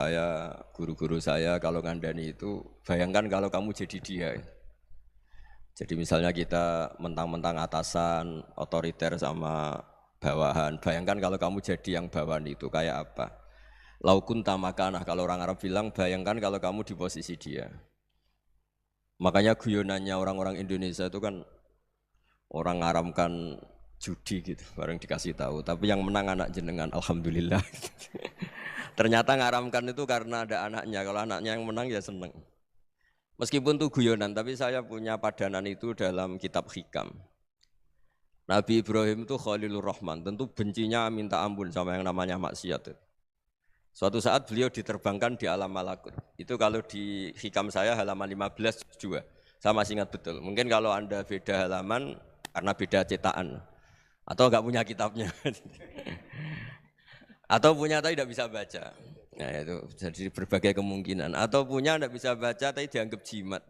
Saya, guru-guru saya kalau ngandani itu, bayangkan kalau kamu jadi dia. Jadi misalnya kita mentang-mentang atasan, otoriter sama bawahan. Bayangkan kalau kamu jadi yang bawahan itu, kayak apa? Laukun tamakanah, kalau orang Arab bilang, bayangkan kalau kamu di posisi dia. Makanya guyonannya orang-orang Indonesia itu kan orang ngaramkan judi gitu, bareng dikasih tahu. Tapi yang menang anak jenengan, alhamdulillah. Ternyata ngaramkan itu karena ada anaknya. Kalau anaknya yang menang ya seneng. Meskipun itu guyonan, tapi saya punya padanan itu dalam kitab Hikam. Nabi Ibrahim itu Khalilur Rahman, tentu bencinya minta ampun sama yang namanya maksiat. Suatu saat beliau diterbangkan di alam malakut. Itu kalau di Hikam saya halaman 15 juga. Saya masih ingat betul. Mungkin kalau Anda beda halaman karena beda cetakan. Atau enggak punya kitabnya. Atau punya tapi tidak bisa baca. Nah itu jadi berbagai kemungkinan. Atau punya tidak bisa baca tapi dianggap jimat.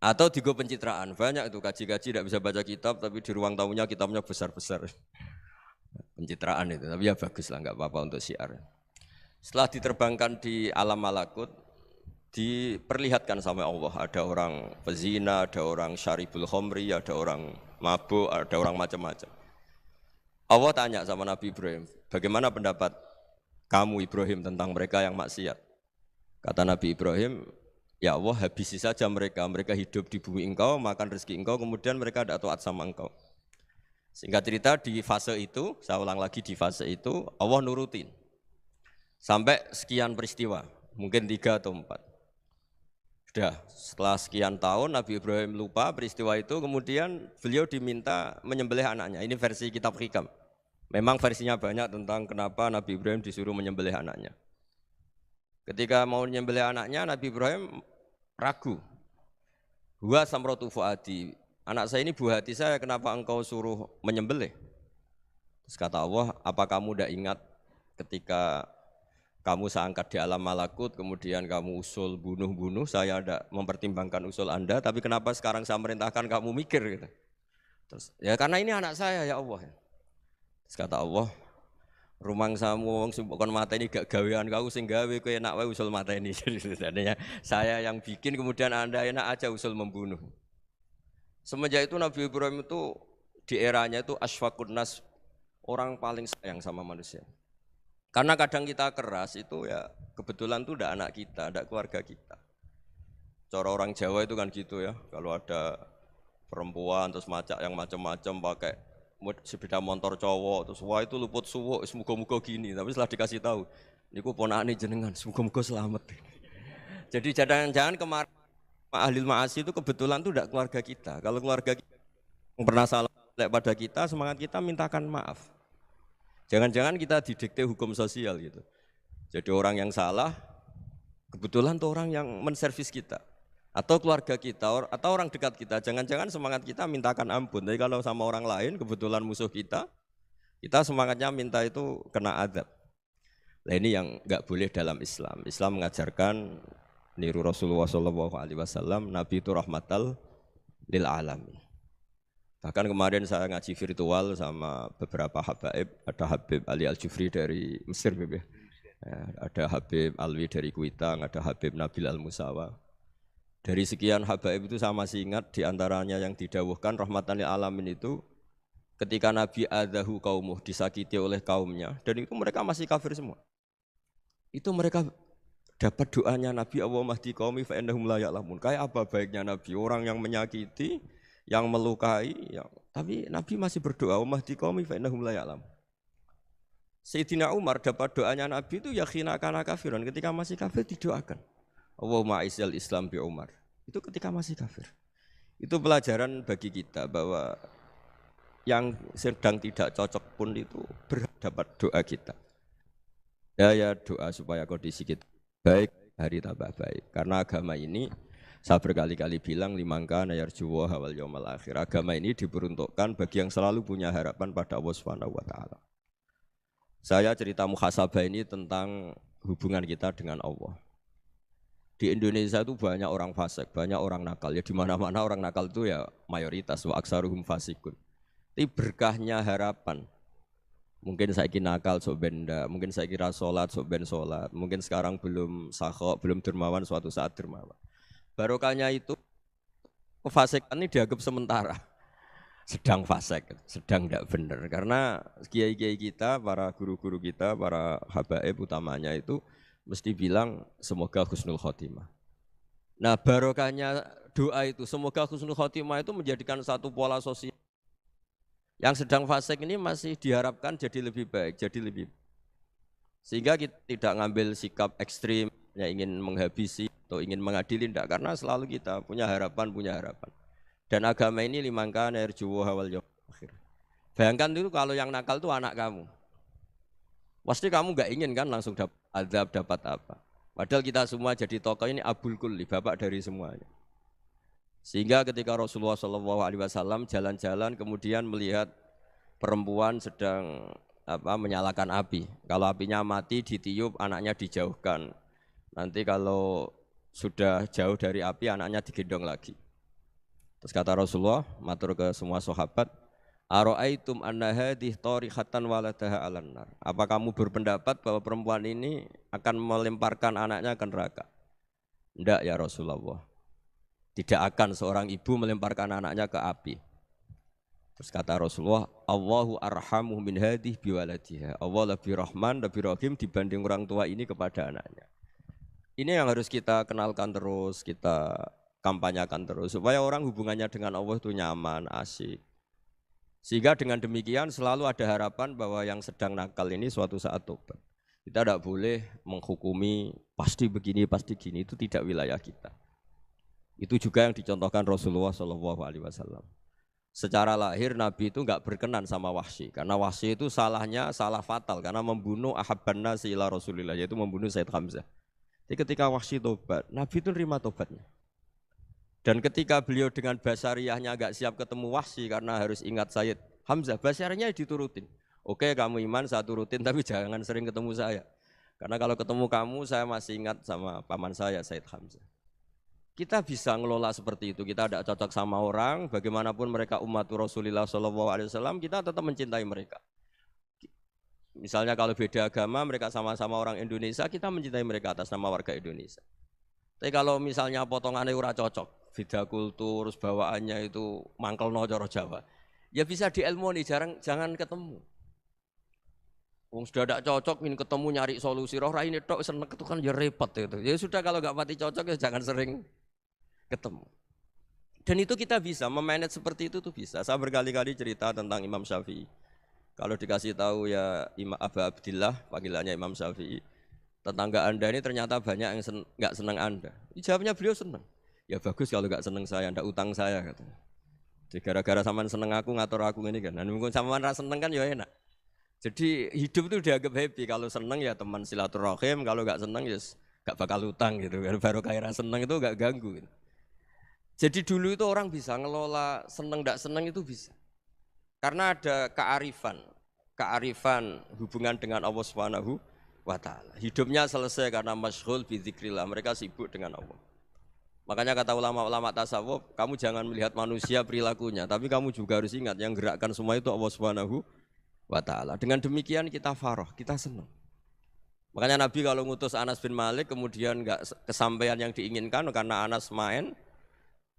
Atau digo pencitraan. Banyak itu kaji-kaji tidak bisa baca kitab tapi di ruang tamunya kitabnya besar-besar. Pencitraan itu. Tapi ya bagus lah, nggak apa-apa untuk syiar. Setelah diterbangkan di alam malakut, diperlihatkan sama Allah. Ada orang pezina, ada orang syaribul khomri, ada orang mabuk, ada orang macam-macam. Allah tanya sama Nabi Ibrahim, bagaimana pendapat kamu Ibrahim tentang mereka yang maksiat? Kata Nabi Ibrahim, ya Allah habisi saja mereka, mereka hidup di bumi engkau, makan rezeki engkau, kemudian mereka tidak taat sama engkau. Singkat cerita di fase itu, saya ulang lagi di fase itu, Allah nurutin. Sampai sekian peristiwa, mungkin 3 atau 4. Sudah, setelah sekian tahun Nabi Ibrahim lupa peristiwa itu, kemudian beliau diminta menyembelih anaknya. Ini versi kitab Hikam. Memang versinya banyak tentang kenapa Nabi Ibrahim disuruh menyembelih anaknya. Ketika mau menyembelih anaknya, Nabi Ibrahim ragu. Huwa samratu fuadi. Anak saya ini buah hati saya, kenapa engkau suruh menyembelih? Terus kata Allah, apa kamu tidak ingat ketika kamu saya angkat di alam malakut, kemudian kamu usul bunuh-bunuh, saya tidak mempertimbangkan usul Anda, tapi kenapa sekarang saya merintahkan kamu mikir? Gitu. Terus, ya karena ini anak saya ya Allah. Terus kata Allah, rumang samu wong kon mata ini gak gawean kau sing gawe kowe enak wae usul mata ini. Jadi sebenarnya saya yang bikin, kemudian Anda enak aja usul membunuh. Semenjak itu Nabi Ibrahim itu di eranya itu asfaqun nas, orang paling sayang sama manusia. Karena kadang kita keras itu ya kebetulan itu tidak anak kita, tidak keluarga kita. Cara orang Jawa itu kan gitu ya, kalau ada perempuan terus macak yang macam-macam pakai sepeda motor cowok terus wah itu luput suwuk, semoga-moga gini. Tapi setelah dikasih tahu, niku ponakane jenengan, semoga-moga selamat. Jadi jangan-jangan kemarin ahlil ma'asi itu kebetulan itu tidak keluarga kita. Kalau keluarga kita yang pernah salah pada kita, semangat kita mintakan maaf. Jangan-jangan kita didikte hukum sosial gitu. Jadi orang yang salah, kebetulan tuh orang yang menservis kita. Atau keluarga kita, atau orang dekat kita. Jangan-jangan semangat kita mintakan ampun. Tapi kalau sama orang lain, kebetulan musuh kita semangatnya minta itu kena azab. Nah ini yang nggak boleh dalam Islam. Islam mengajarkan niru Rasulullah SAW, Nabi itu rahmatal lil alamin. Bahkan kemarin saya ngaji virtual sama beberapa habaib, ada Habib Ali Al-Jufri dari Mesir, ya. Ada Habib Alwi dari Kuitang, ada Habib Nabil Al-Musawa. Dari sekian habaib itu saya masih ingat diantaranya yang didawuhkan rahmatan lil alamin itu ketika Nabi adahu kaumuh, disakiti oleh kaumnya, dan itu mereka masih kafir semua. Itu mereka dapat doanya Nabi, Allahumma hdi qaumi fa innahum la ya'lamun. Kayak apa baiknya Nabi, orang yang menyakiti, yang melukai, tapi Nabi masih berdoa, Allahumma hdi qaumi fa innahum la ya'lamun. Sayyidina Umar dapat doanya Nabi itu ya khina kana kafiran, ketika masih kafir didoakan. Allahumma aizzal Islam bi Umar. Itu ketika masih kafir. Itu pelajaran bagi kita bahwa yang sedang tidak cocok pun itu berdapat doa kita. Ya doa supaya kondisi kita baik, hari tambah baik. Karena agama ini saya berkali-kali bilang limangka nayar juwa wal yaumal akhir. Agama ini diperuntukkan bagi yang selalu punya harapan pada Allah Subhanahu wa taala. Saya cerita muhasabah ini tentang hubungan kita dengan Allah. Di Indonesia itu banyak orang fasik, banyak orang nakal. Ya di mana-mana orang nakal itu ya mayoritas, wa aksaruhum fasikun. Tapi berkahnya harapan Mungkin saiki nakal sok ben ndak, mungkin saiki ra salat sok ben salat, mungkin sekarang belum sakho, belum dermawan suatu saat dermawan. Barokahnya itu kefasikan ini dianggap sementara. Sedang fasik, sedang tidak benar. Karena kiai-kiai kita, para guru-guru kita, para habaib utamanya itu mesti bilang semoga husnul khotimah. Nah barokahnya doa itu, semoga husnul khotimah itu menjadikan satu pola sosial. Yang sedang fasik ini masih diharapkan jadi lebih baik, jadi lebih sehingga kita tidak ngambil sikap ekstrim, yang ingin menghabisi atau ingin mengadili, tidak. Karena selalu kita punya harapan. Dan agama ini limangkan erjuwo hawal yaumil akhir. Bayangkan itu kalau yang nakal itu anak kamu. Pasti kamu nggak ingin kan langsung dapat azab, dapat apa. Padahal kita semua jadi tokoh ini abul kulli, bapak dari semuanya. Sehingga ketika Rasulullah SAW jalan-jalan kemudian melihat perempuan sedang menyalakan api. Kalau apinya mati ditiup, anaknya dijauhkan. Nanti kalau sudah jauh dari api, anaknya digendong lagi. Terus kata Rasulullah, matur ke semua sahabat, Aro'aitum anna hadih tarihatan waladaha alan nar. Apa kamu berpendapat bahwa perempuan ini akan melemparkan anaknya ke neraka? Tidak ya Rasulullah. Tidak akan seorang ibu melemparkan anaknya ke api. Terus kata Rasulullah, Allahu arhamu min hadih biwaladiha. Allah lebih rahman, lebih rahim dibanding orang tua ini kepada anaknya. Ini yang harus kita kenalkan terus, kita kampanyakan terus supaya orang hubungannya dengan Allah itu nyaman, asik. Sehingga dengan demikian selalu ada harapan bahwa yang sedang nakal ini suatu saat tobat. Kita tidak boleh menghukumi pasti begini, pasti gini, itu tidak wilayah kita. Itu juga yang dicontohkan Rasulullah SAW. Secara lahir Nabi itu enggak berkenan sama Wahsy, karena Wahsy itu salahnya salah fatal karena membunuh ahabban nasi ila Rasulillah, yaitu membunuh Said Hamzah. Jadi ketika Wahsy tobat, Nabi itu nerima tobatnya. Dan ketika beliau dengan basariyahnya agak siap ketemu Wahsy karena harus ingat Sayyid Hamzah, basariyahnya diturutin. Oke kamu iman, saya turutin, tapi jangan sering ketemu saya. Karena kalau ketemu kamu, saya masih ingat sama paman saya, Sayyid Hamzah. Kita bisa ngelola seperti itu, kita tidak cocok sama orang, bagaimanapun mereka umat Rasulullah SAW, kita tetap mencintai mereka. Misalnya kalau beda agama, mereka sama-sama orang Indonesia, kita mencintai mereka atas nama warga Indonesia. Tapi kalau misalnya potongannya ora cocok, beda kultur, bawaannya itu mangkelno cara Jawa, ya bisa diilmoni, jangan ketemu. Wong sudah tidak cocok, ingin ketemu nyari solusi, roh ini tok seneng itu kan ya repot itu. Ya sudah kalau nggak pati cocok ya jangan sering ketemu. Dan itu kita bisa memanage seperti itu tuh bisa. Saya berkali-kali cerita tentang Imam Syafi'i. Kalau dikasih tahu ya Imam Aba Abdillah, panggilannya Imam Syafi'i, tetangga Anda ini ternyata banyak yang nggak senang Anda. Jawabnya beliau senang. Ya bagus kalau nggak senang saya, ndak utang saya katanya. Jadi gara-gara sampean seneng aku ngatur aku ini kan. Dan mungkin sampean ra seneng kan ya enak. Jadi hidup itu dianggap happy. Kalau seneng ya teman silaturahim, kalau nggak seneng ya nggak bakal utang gitu. Baru kayak seneng itu nggak ganggu. Gitu. Jadi dulu itu orang bisa ngelola seneng ndak seneng itu bisa. Karena ada kearifan hubungan dengan Allah Subhanahu wa ta'ala. Hidupnya selesai karena masyghul bi dzikrillah, mereka sibuk dengan Allah. Makanya kata ulama-ulama tasawuf, kamu jangan melihat manusia perilakunya, tapi kamu juga harus ingat yang gerakkan semua itu Allah Subhanahu wa ta'ala. Dengan demikian kita farah, kita senang. Makanya Nabi kalau ngutus Anas bin Malik kemudian enggak kesampaian yang diinginkan karena Anas main,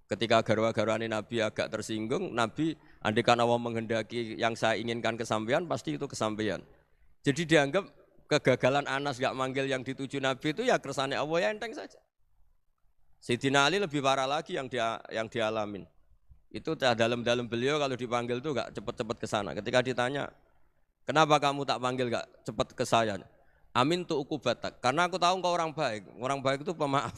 ketika garwa-garwani Nabi agak tersinggung, Nabi andaikan Allah menghendaki yang saya inginkan kesampaian, pasti itu kesampaian. Jadi dianggap kegagalan Anas gak manggil yang dituju Nabi itu ya kersane Allah, ya enteng saja. Sayyidina Ali lebih parah lagi yang dialamin. Itu dalam beliau kalau dipanggil tuh gak cepet-cepet ke sana. Ketika ditanya, kenapa kamu tak panggil gak cepet ke saya? Amin tu ukubatak. Karena aku tahu engkau orang baik. Orang baik itu pemaaf.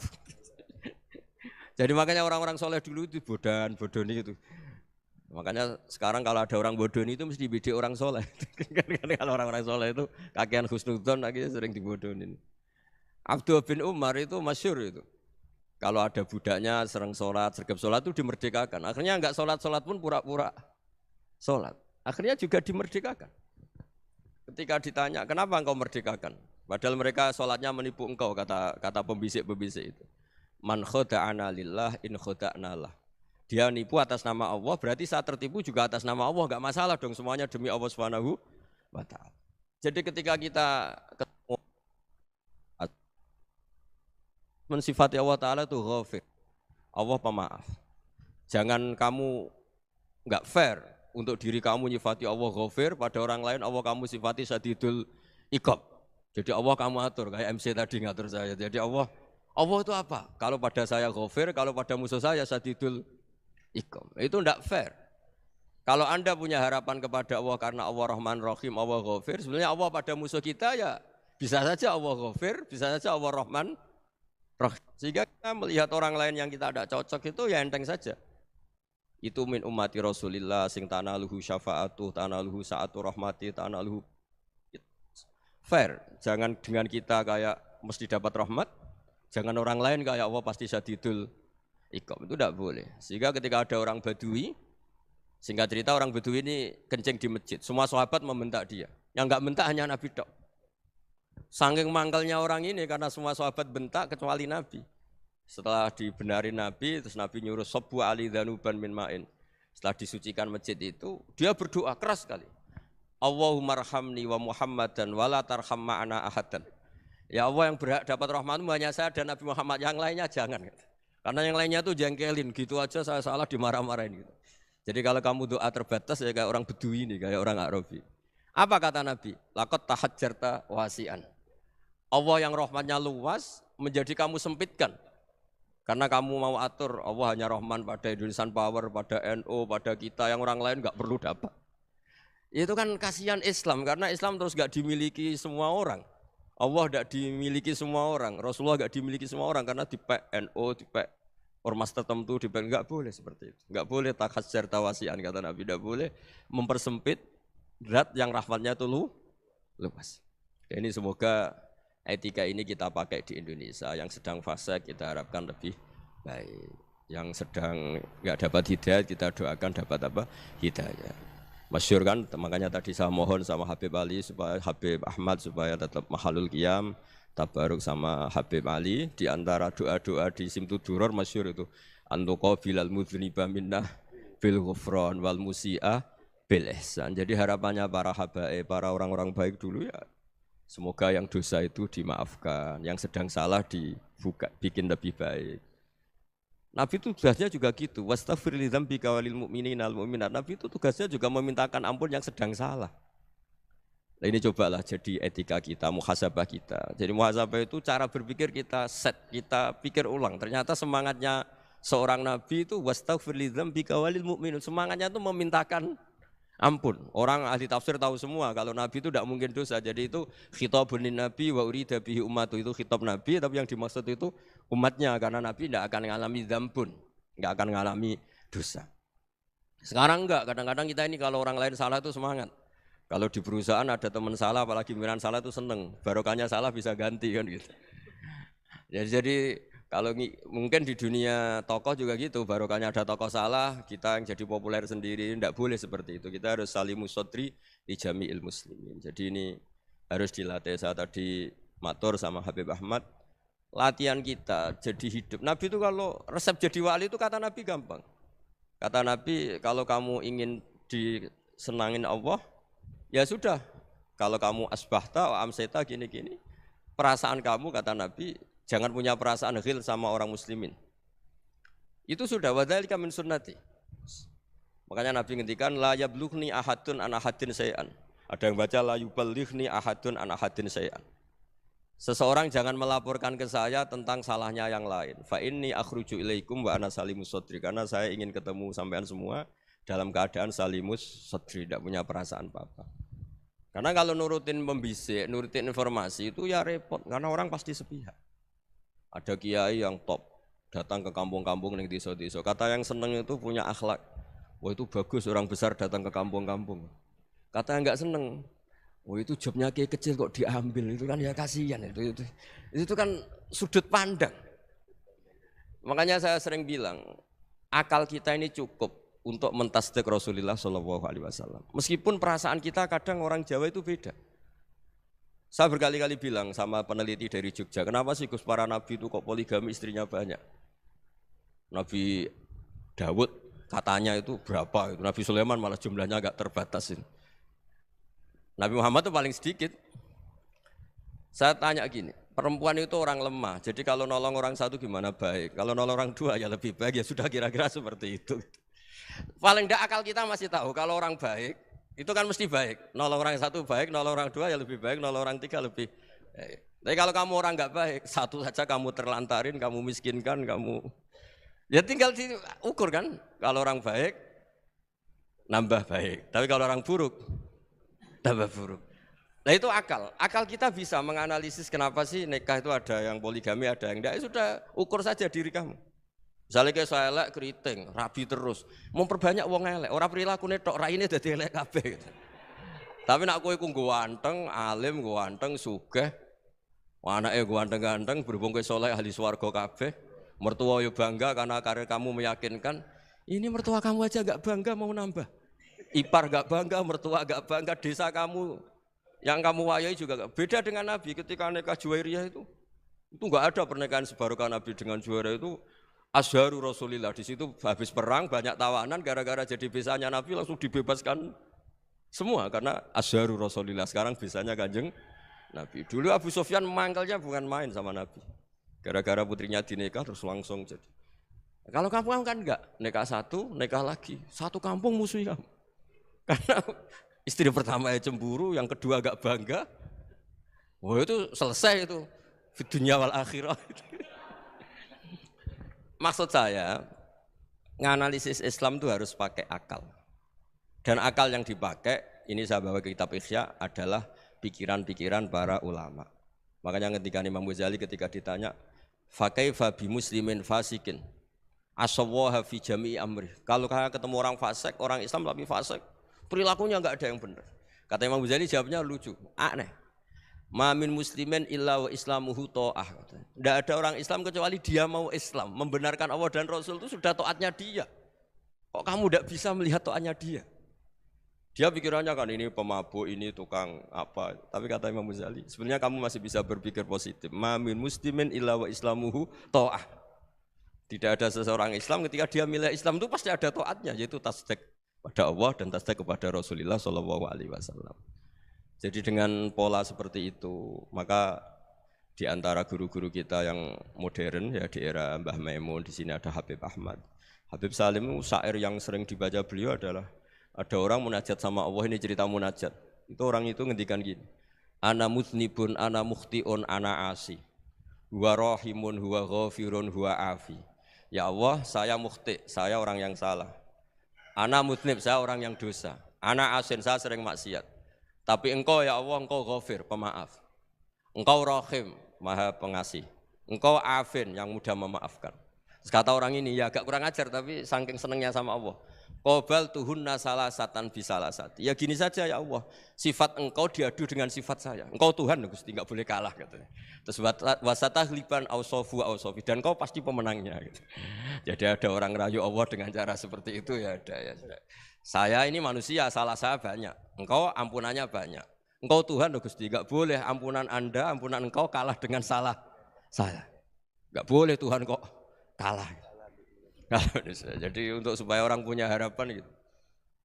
Jadi makanya orang-orang soleh dulu itu bodoni itu. Makanya sekarang kalau ada orang bodoni itu mesti bidik orang soleh. Kalau orang-orang soleh itu kakean husnudzon akhirnya sering dibodonin. Abdullah bin Umar itu masyhur itu. Kalau ada budaknya sering sholat, sergap sholat itu dimerdekakan. Akhirnya enggak sholat pun pura-pura sholat. Akhirnya juga dimerdekakan. Ketika ditanya, kenapa engkau merdekakan? Padahal mereka sholatnya menipu engkau, kata pembisik-pembisik itu. Man khoda'ana lillah in khoda'na lah. Dia nipu atas nama Allah, berarti saat tertipu juga atas nama Allah. Enggak masalah dong, semuanya demi Allah Subhanahu wa ta'ala. Jadi ketika kita ketemu mensifati Allah Ta'ala itu ghafir, Allah pemaaf. Jangan kamu nggak fair untuk diri kamu nyifati Allah ghafir, pada orang lain Allah kamu sifati syadidul iqab. Jadi Allah kamu atur, kayak MC tadi ngatur saya. Jadi Allah itu apa? Kalau pada saya ghafir, kalau pada musuh saya syadidul iqab. Itu enggak fair. Kalau Anda punya harapan kepada Allah karena Allah Rahman Rahim, Allah ghafir, sebenarnya Allah pada musuh kita ya bisa saja Allah ghafir, bisa saja Allah Rahman Rahim. Sehingga kita melihat orang lain yang kita tidak cocok itu ya enteng saja. Itu min ummati Rasulillah sing tanaluhu syafa'atuh, tanaluhu sa'atu rahmati, tanaluhu fair. Jangan dengan kita kayak mesti dapat rahmat, jangan orang lain kayak Allah pasti syadidul iqab. Itu tidak boleh. Sehingga ketika ada orang Badui, singkat cerita orang Badui ini kencing di masjid, semua sahabat membentak dia. Yang enggak bentak hanya Nabi tok. Saking mangkalnya orang ini karena semua sahabat bentak kecuali Nabi. Setelah dibenari Nabi, terus Nabi nyuruh sabbu ali dhanuban min ma'in. Setelah disucikan masjid itu, dia berdoa keras sekali. Allahumma arhamni wa Muhammadan wa la tarham ma'ana ahadan. Ya Allah, yang berhak dapat rahmatmu hanya saya dan Nabi Muhammad, yang lainnya jangan. Karena yang lainnya tuh jengkelin, gitu aja saya salah dimarah-marahin gitu. Jadi kalau kamu doa terbatas ya kayak orang Bedui ini, kayak orang Arabi. Apa kata Nabi? Laqad tahajjarta wasi'an. Allah yang rahmatnya luas menjadi kamu sempitkan. Karena kamu mau atur Allah hanya Rahman pada Indonesian Power, pada NU, pada kita, yang orang lain nggak perlu dapat. Itu kan kasihan Islam, karena Islam terus nggak dimiliki semua orang. Allah nggak dimiliki semua orang, Rasulullah nggak dimiliki semua orang, karena dipek NU, dipek ormas tertentu, dipek nggak boleh seperti itu. Nggak boleh takhasyar tawasian, kata Nabi, nggak boleh mempersempit zat yang rahmatnya itu luas. Ini semoga etika ini kita pakai di Indonesia. Yang sedang fase kita harapkan lebih baik. Yang sedang nggak dapat hidayah kita doakan dapat apa? Hidayah. Masyhur kan, makanya tadi saya mohon sama Habib Ali supaya Habib Ahmad supaya tetap mahalul qiyam, tabaruk sama Habib Ali. Di antara doa-doa di Simtud Duror masyhur itu antuqabilal mudhniba minnah bil ghufran wal musi'ah bil ihsan. Jadi harapannya para habaib, para orang-orang baik dulu ya, semoga yang dosa itu dimaafkan, yang sedang salah dibuka, bikin lebih baik. Nabi itu tugasnya juga gitu. Wastaghfir li dzambika walil mu'minina wal mu'minat. Nabi itu tugasnya juga memintakan ampun yang sedang salah. Nah, ini cobalah jadi etika kita, muhasabah kita. Jadi muhasabah itu cara berpikir kita set, kita pikir ulang. Ternyata semangatnya seorang nabi itu wastaghfir li dzambika walil mu'minat. Semangatnya itu memintakan ampun. Orang ahli tafsir tahu semua kalau Nabi itu tidak mungkin dosa. Jadi itu khitabun lin Nabi wa urida bihi ummatu, itu khitab Nabi, tapi yang dimaksud itu umatnya, karena Nabi tidak akan mengalami dzambun, tidak akan mengalami dosa. Sekarang enggak, kadang-kadang kita ini kalau orang lain salah itu semangat. Kalau di perusahaan ada teman salah, apalagi pimpinan salah itu seneng. Barokahnya salah bisa ganti kan gitu. Jadi kalau mungkin di dunia tokoh juga gitu, barokahnya ada tokoh salah, kita yang jadi populer sendiri, tidak boleh seperti itu. Kita harus salimus sodri di jami'il muslimin. Jadi ini harus dilatih. Saya tadi matur sama Habib Ahmad, latihan kita jadi hidup. Nabi itu kalau resep jadi wali itu kata Nabi gampang. Kata Nabi, kalau kamu ingin disenangin Allah, ya sudah. Kalau kamu asbahta, amseta, gini-gini, perasaan kamu, kata Nabi, jangan punya perasaan ghil sama orang muslimin. Itu sudah wadzalika min sunnati. Makanya Nabi ngendikan la yablughni ahadun an ahadin syai'an. Ada yang baca la yuballighni ahadun an ahadin syai'an. Seseorang jangan melaporkan ke saya tentang salahnya yang lain. Fa inni akhruju ilaikum wa ana salimus sadri, karena saya ingin ketemu sampean semua dalam keadaan salimus sadri, tidak punya perasaan apa-apa. Karena kalau nurutin pembisik, nurutin informasi itu ya repot, karena orang pasti sepihak. Ada kiai yang top, datang ke kampung-kampung ning desa-desa. Kata yang seneng itu punya akhlak. Wah itu bagus orang besar datang ke kampung-kampung. Kata yang enggak seneng, wah itu jobnya kiai kecil kok diambil, itu kan ya kasihan itu kan sudut pandang. Makanya saya sering bilang, akal kita ini cukup untuk mentasdik Rasulullah SAW. Meskipun perasaan kita kadang orang Jawa itu beda. Saya berkali-kali bilang sama peneliti dari Jogja, kenapa sih Gus para nabi itu kok poligami istrinya banyak? Nabi Dawud katanya itu berapa? Nabi Sulaiman malah jumlahnya agak terbatas ini. Nabi Muhammad itu paling sedikit. Saya tanya gini, perempuan itu orang lemah, jadi kalau nolong orang satu gimana baik, kalau nolong orang dua ya lebih baik, ya sudah kira-kira seperti itu. Paling tidak akal kita masih tahu kalau orang baik, itu kan mesti baik. Nolong orang satu baik, nolong orang dua ya lebih baik, nolong orang tiga lebih baik. Tapi kalau kamu orang nggak baik, satu saja kamu terlantarin, kamu miskinkan, kamu ya tinggal diukur kan. Kalau orang baik, nambah baik. Tapi kalau orang buruk, tambah buruk. Nah itu akal. Akal kita bisa menganalisis kenapa sih nikah itu ada yang poligami, ada yang enggak. Ya sudah, ukur saja diri kamu. Misalnya kayak saya elek keriting, rabi terus, memperbanyak wong elek. Orang perilaku netok, raine dadi elek kabeh. Gitu. Tapi nak kowe ku ganteng, alim, ganteng, sugih, anake ganteng-ganteng, berhubung kowe saleh ahli swarga kabeh, mertua yo bangga karena karir kamu meyakinkan. Ini mertua kamu aja enggak bangga mau nambah. Ipar enggak bangga, mertua enggak bangga, desa kamu yang kamu wayai juga enggak. Beda dengan Nabi ketika nikah Juwairiyah itu enggak ada pernikahan sebarokah Nabi dengan Juwairiyah itu Azharu Rasulillah. Di situ habis perang banyak tawanan gara-gara jadi besanya Nabi langsung dibebaskan semua karena Azharu Rasulillah. Sekarang besanya Kanjeng Nabi. Dulu Abu Sufyan mangkelnya bukan main sama Nabi. Gara-gara putrinya dinikah terus langsung jadi. Kalau kamu kan enggak, nikah satu, nikah lagi. Satu kampung musuh kamu. Karena istri pertama ya cemburu, yang kedua agak bangga. Wah itu selesai itu. Di dunia wal akhirah. Maksud saya, nganalisis Islam itu harus pakai akal. Dan akal yang dipakai, ini saya bawa ke kitab Ihya, adalah pikiran-pikiran para ulama. Makanya ketika Imam Ghazali ketika ditanya, fakaifa bi muslimin fasikin asawaha fi jami'i amri. Kalau ketemu orang fasik, orang Islam tapi fasik, perilakunya enggak ada yang benar. Kata Imam Ghazali jawabnya lucu, aneh. Ma min muslimin illa wa islamuhu ta'ah. Enggak ada orang Islam kecuali dia mau Islam, membenarkan Allah dan Rasul itu sudah taatnya dia. Kok kamu enggak bisa melihat taatnya dia? Dia pikirannya kan ini pemabuk, ini tukang apa. Tapi kata Imam Ghazali, sebenarnya kamu masih bisa berpikir positif. Ma min muslimin illa wa islamuhu ta'ah. Tidak ada seseorang Islam ketika dia milih Islam itu pasti ada taatnya, yaitu tasdik pada Allah dan tasdik kepada Rasulullah SAW. Jadi dengan pola seperti itu, maka di antara guru-guru kita yang modern ya di era Mbah Maimun, di sini ada Habib Ahmad. Habib Salim syair yang sering dibaca beliau adalah ada orang munajat sama Allah, ini cerita munajat. Itu orang itu ngendikan gini. Ana mutnibun, ana mukhtiun, ana asi. Huwa rahimun, huwa ghafirun, huwa afi. Ya Allah, saya mukhti, saya orang yang salah. Ana mutnib, saya orang yang dosa. Ana asin, saya sering maksiat. Tapi engkau ya Allah, engkau ghafir, pemaaf. Engkau rahim, maha pengasih. Engkau afin, yang mudah memaafkan. Terus kata orang ini, ya agak kurang ajar, tapi saking senengnya sama Allah. Qobal tuhunna salasatan bisalasati. Ya gini saja ya Allah, sifat engkau diadu dengan sifat saya. Engkau Tuhan Gusti, enggak boleh kalah katanya. Terus wasatahliban ausofu ausofi, dan engkau pasti pemenangnya gitu. Jadi ada orang rayu Allah dengan cara seperti itu ya ada ya. Saya ini manusia, salah saya banyak. Engkau ampunannya banyak. Engkau Tuhan Gusti, enggak boleh ampunan Anda, ampunan engkau kalah dengan salah saya. Enggak boleh Tuhan kok kalah. Jadi untuk supaya orang punya harapan gitu.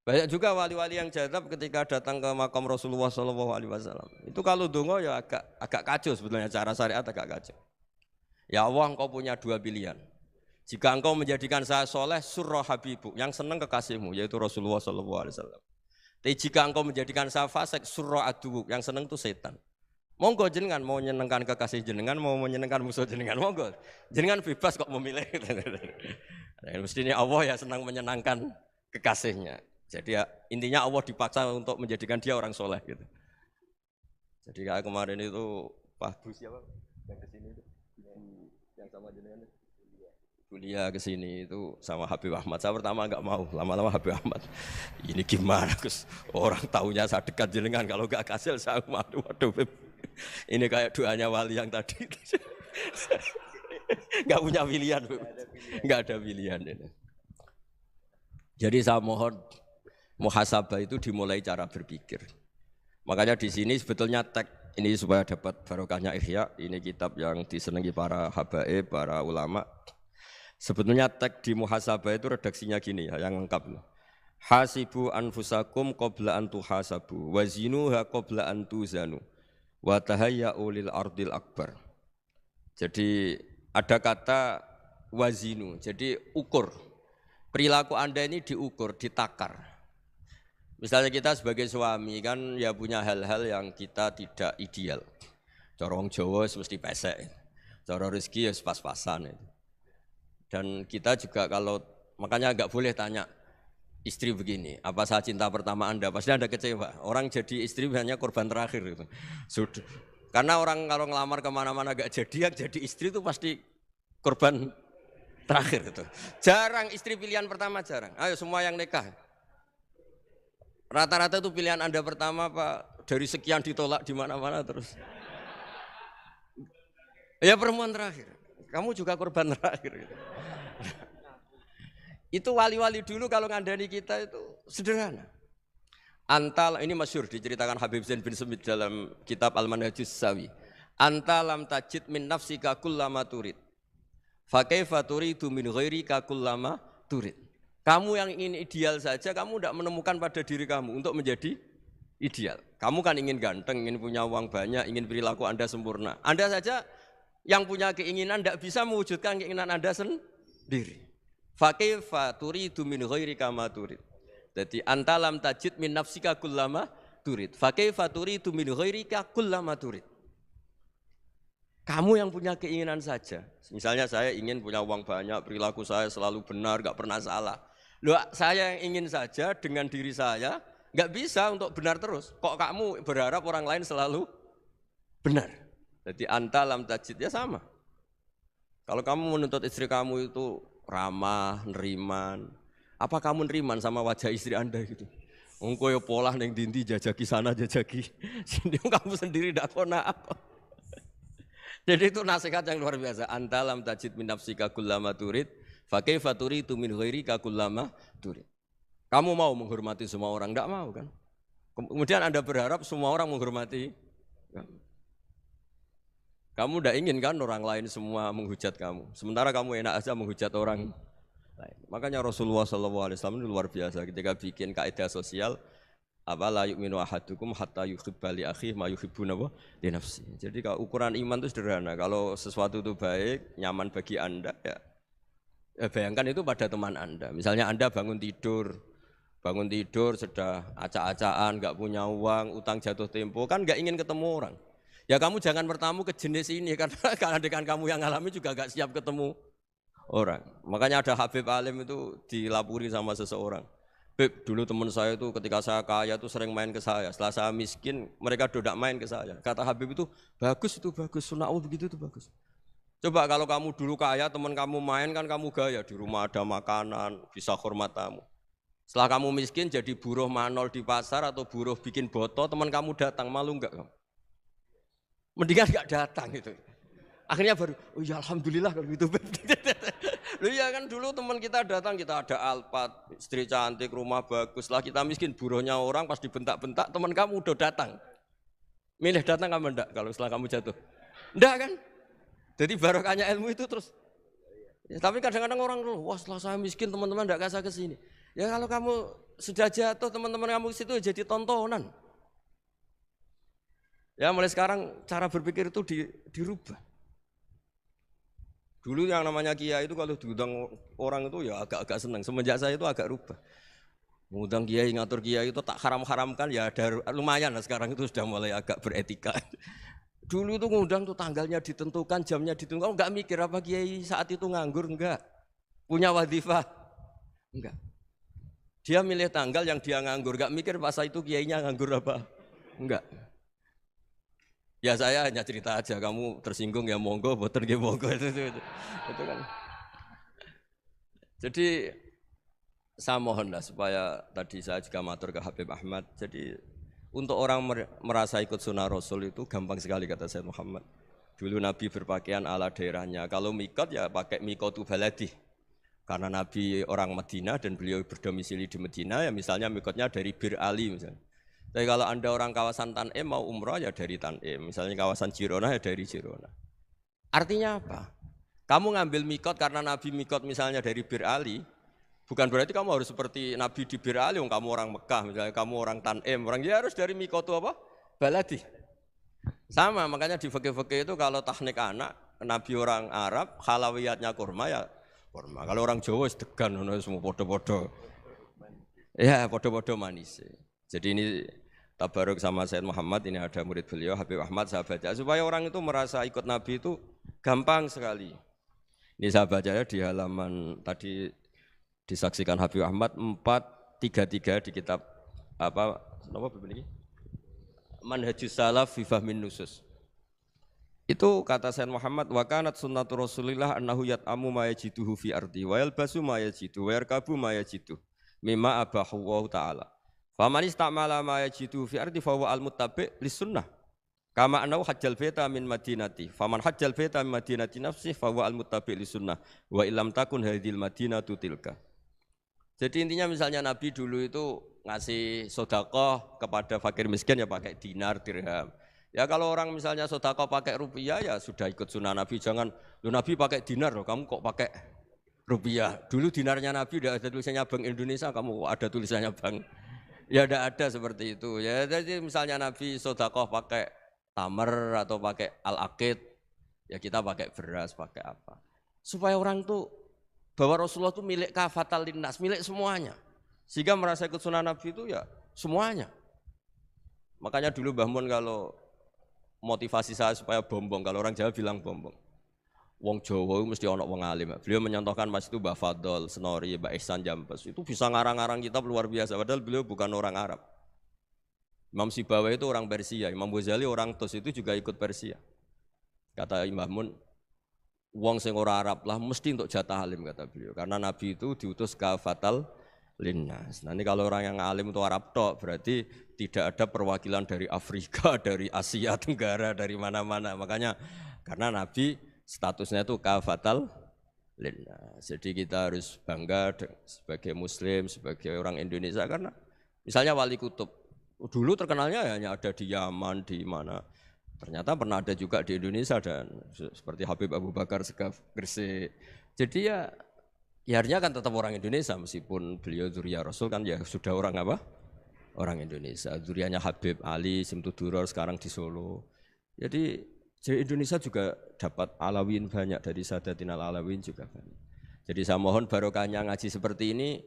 Banyak juga wali-wali yang jadab ketika datang ke makam Rasulullah SAW. Itu kalau dongo ya agak kacau sebetulnya, cara syariat agak kacau. Ya Allah, engkau punya dua pilihan. Jika engkau menjadikan saya soleh, surah habibu, yang senang kekasihmu, yaitu Rasulullah SAW. Tapi jika engkau menjadikan saya fasik, surah adubu, yang senang itu setan. Monggo jenengan mau menyenangkan kekasih jenengan, mau menyenangkan musuh jenengan, monggo. Jenengan bebas kok memilih. Mestinya Allah ya senang menyenangkan kekasihnya. Jadi ya, intinya Allah dipaksa untuk menjadikan dia orang soleh gitu. Jadi kayak kemarin itu Pak Bu siapa yang kesini itu, yang sama jenengan kuliah kesini itu sama Habib Ahmad. Saya pertama enggak mau, lama-lama Habib Ahmad. Ini gimana Gus? Orang taunya saya dekat jenengan, kalau enggak kasil saya waduh. Ini kayak doanya wali yang tadi. Enggak punya pilihan, enggak ada pilihan ini. Jadi saya mohon muhasabah itu dimulai cara berpikir. Makanya di sini sebetulnya teks ini supaya dapat barokahnya Ihya, ini kitab yang disenangi para habaib, para ulama. Sebetulnya teks di muhasabah itu redaksinya gini ya, yang lengkap. Hasibu anfusakum qabla an tuhasabu wazinuha qabla an tuzanu wa tahayya'u lil ardil akbar. Jadi ada kata wazinu, jadi ukur. Perilaku Anda ini diukur, ditakar. Misalnya kita sebagai suami kan ya punya hal-hal yang kita tidak ideal. Cara wong Jawa mesti pesek. Cara rezeki ya pas-pasan. Dan kita juga kalau makanya enggak boleh tanya istri begini, apa saya cinta pertama Anda? Pasti Anda kecewa. Orang jadi istri hanya korban terakhir gitu. Sudah. Karena orang kalau ngelamar kemana-mana gak jadi, yang jadi istri itu pasti korban terakhir gitu. Jarang istri pilihan pertama, jarang. Ayo semua yang nikah. Rata-rata itu pilihan Anda pertama Pak, dari sekian ditolak di mana-mana terus. Ya perempuan terakhir. Kamu juga korban terakhir gitu. Itu wali-wali dulu kalau ngandani kita itu sederhana. Antal ini masyhur diceritakan Habib Zain bin Semit dalam kitab Al-Manhajus Sawi. Anta lam tajid min nafsika kullama turid. Fa kaifa turidu min ghairika kullama turid. Kamu yang ingin ideal saja kamu tidak menemukan pada diri kamu untuk menjadi ideal. Kamu kan ingin ganteng, ingin punya uang banyak, ingin perilaku Anda sempurna. Anda saja yang punya keinginan tidak bisa mewujudkan keinginan Anda sendiri. Fa kaifa turidu min ghairika ma turid. Jadi anta lam tajid min nafsika kullama turid. Fa kaifa turidu min ghairika kullama turid. Kamu yang punya keinginan saja. Misalnya saya ingin punya uang banyak, perilaku saya selalu benar, enggak pernah salah. Loh, saya yang ingin saja dengan diri saya enggak bisa untuk benar terus. Kok kamu berharap orang lain selalu benar? Jadi anta lam tajid ya sama. Kalau kamu menuntut istri kamu itu ramah, neriman, apa kamu neriman sama wajah istri Anda gitu? Engko yo pola ning dindi jajaki sana jajaki sini kamu sendiri ndak kona apa. Jadi itu nasihat yang luar biasa. Anta lam tajid min nafsika kullama turid, fa kaifa turidu min ghairika kullama turid. Kamu mau menghormati semua orang, ndak mau kan? Kemudian Anda berharap semua orang menghormati kamu. Kamu ndak ingin kan orang lain semua menghujat kamu. Sementara kamu enak aja menghujat orang lain. Makanya Rasulullah SAW itu luar biasa ketika bikin kaidah sosial apa la yu'minu ahadukum hatta yuhibba li akhihi ma yuhibbu li nafsi. Jadi kalau ukuran iman itu sederhana. Kalau sesuatu itu baik, nyaman bagi Anda ya bayangkan itu pada teman Anda. Misalnya Anda bangun tidur sudah acak-acakan, enggak punya uang, utang jatuh tempo, kan enggak ingin ketemu orang. Ya kamu jangan bertamu ke jenis ini karena dengan kamu yang alami juga enggak siap ketemu orang. Makanya ada Habib Alim itu dilapuri sama seseorang. Beb, dulu teman saya itu ketika saya kaya itu sering main ke saya. Setelah saya miskin, mereka tidak main ke saya. Kata Habib itu bagus, sunnaul begitu itu bagus. Coba kalau kamu dulu kaya, teman kamu main kan kamu gaya. Di rumah ada makanan, bisa hormat tamu. Setelah kamu miskin jadi buruh manol di pasar atau buruh bikin boto, teman kamu datang, malu enggak kamu? Mendingan enggak datang gitu. Akhirnya baru, oh ya alhamdulillah kalau gitu. Loh iya kan dulu teman kita datang, kita ada Alphard, istri cantik, rumah bagus. Setelah kita miskin, buruhnya orang pas dibentak-bentak, teman kamu udah datang. Milih datang kamu enggak kalau setelah kamu jatuh? Enggak kan? Jadi barokahnya ilmu itu terus. Ya, tapi kadang-kadang orang, wah setelah saya miskin teman-teman enggak kasih ke sini. Ya kalau kamu sudah jatuh, teman-teman kamu ke situ jadi tontonan. Ya mulai sekarang cara berpikir itu dirubah. Dulu yang namanya kiai itu kalau diundang orang itu ya agak-agak senang. Semenjak saya itu agak rubah. Mengundang kiai, ngatur kiai itu tak haram-haramkan ya ada lumayan lah sekarang itu sudah mulai agak beretika. Dulu itu ngundang tuh tanggalnya ditentukan, jamnya ditentukan. Enggak mikir apa kiai saat itu nganggur, enggak. Punya wadifah, enggak. Dia milih tanggal yang dia nganggur, enggak mikir masa itu kiainya nganggur apa, enggak. Ya saya hanya cerita aja, kamu tersinggung ya monggo, boten nggih monggo itu kan. Jadi saya mohonlah supaya tadi saya juga matur ke Habib Ahmad. Jadi untuk orang merasa ikut sunnah Rasul itu gampang sekali kata Sayyid Muhammad. Dulu Nabi berpakaian ala daerahnya. Kalau mikot ya pakai mikotu baladi. Karena Nabi orang Madinah dan beliau berdomisili di Madinah ya misalnya mikotnya dari Bir Ali misalnya. Tapi kalau Anda orang kawasan Tanim mau umrah ya dari Tanim, misalnya kawasan Jirona ya dari Jirona. Artinya apa? Kamu ngambil mikot karena Nabi mikot misalnya dari Bir Ali, Bukan berarti kamu harus seperti Nabi di Bir Ali, kamu orang Mekah, misalnya kamu orang Tanim, orang ya harus dari Mikotu apa? Baladi. Sama, makanya di fikih-fikih itu kalau teknik anak, Nabi orang Arab, halawiyatnya kurma ya kurma. Kalau orang Jawa sedegan, semua podo-podo. Ya, podo-podo manis. Jadi ini tabaruk sama Sayyid Muhammad, ini ada murid beliau, Habib Ahmad, saya baca. Supaya orang itu merasa ikut Nabi itu gampang sekali. Ini saya baca ya di halaman tadi disaksikan Habib Ahmad 433 di kitab apa ini? Manhajus Salaf fi Fahmin Nusus. Itu kata Sayyid Muhammad, wa kanat sunnatu Rasulillah annahu yat'amu ma yajiduhu fi ardi wa yalbasu ma yajidu wa yarkabu ma yajidu mimma abahu Allah taala. Faman istamala ma yajidu fi ardi fa huwa al-muttabi' lis sunnah. Kama annahu hajjal baita min madinati. Faman hajjal baita min madinati nafsi fa huwa al-muttabi' lis sunnah wa illam takun hadhil madinatu tilka. Jadi intinya misalnya Nabi dulu itu ngasih sedekah kepada fakir miskin ya pakai dinar, dirham. Ya kalau orang misalnya sedekah pakai rupiah ya sudah ikut sunnah Nabi. Jangan, lu Nabi pakai dinar loh, kamu kok pakai rupiah. Dulu dinarnya Nabi udah ada tulisannya Bank Indonesia, kamu kok ada tulisannya Bank. Ya tidak ada seperti itu. Ya jadi misalnya Nabi sedekah pakai tamar atau pakai al-aqid, ya kita pakai beras, pakai apa. Supaya orang tuh bahwa Rasulullah itu milik kafatal linnas, milik semuanya. Sehingga merasa ikut sunnah Nabi itu ya semuanya. Makanya dulu Mbah Mun kalau motivasi saya supaya bombong, kalau orang Jawa bilang bombong. Wong Jawa mesti ono wong alim. Beliau menyontohkan Mas itu Mbah Fadol, Senori, Mbah Ihsan Jambes. Itu bisa ngarang-ngarang kitab luar biasa, padahal beliau bukan orang Arab. Imam Sibawai itu orang Persia, Imam Ghazali orang Tus itu juga ikut Persia. Kata Mbah Mun, wong sing ora Arab lah mesti untuk jatah alim kata beliau. Karena Nabi itu diutus kafatal linnas. Nanti kalau orang yang alim itu Arab tok berarti tidak ada perwakilan dari Afrika, dari Asia Tenggara, dari mana-mana. Makanya karena Nabi statusnya itu kafatal linnas. Jadi kita harus bangga sebagai Muslim, sebagai orang Indonesia karena misalnya Wali Kutub dulu terkenalnya hanya ada di Yaman, di mana. Ternyata pernah ada juga di Indonesia dan seperti Habib Abu Bakar Segaf Gresik. Jadi ya harusnya kan tetap orang Indonesia meskipun beliau dzurriyyah Rasul kan ya sudah orang apa? Orang Indonesia. Dzurriyyahnya Habib Ali Simtuduror sekarang di Solo. Jadi Indonesia juga dapat alawin banyak dari Sadatinal Alawin juga banyak. Jadi saya mohon barokahnya ngaji seperti ini.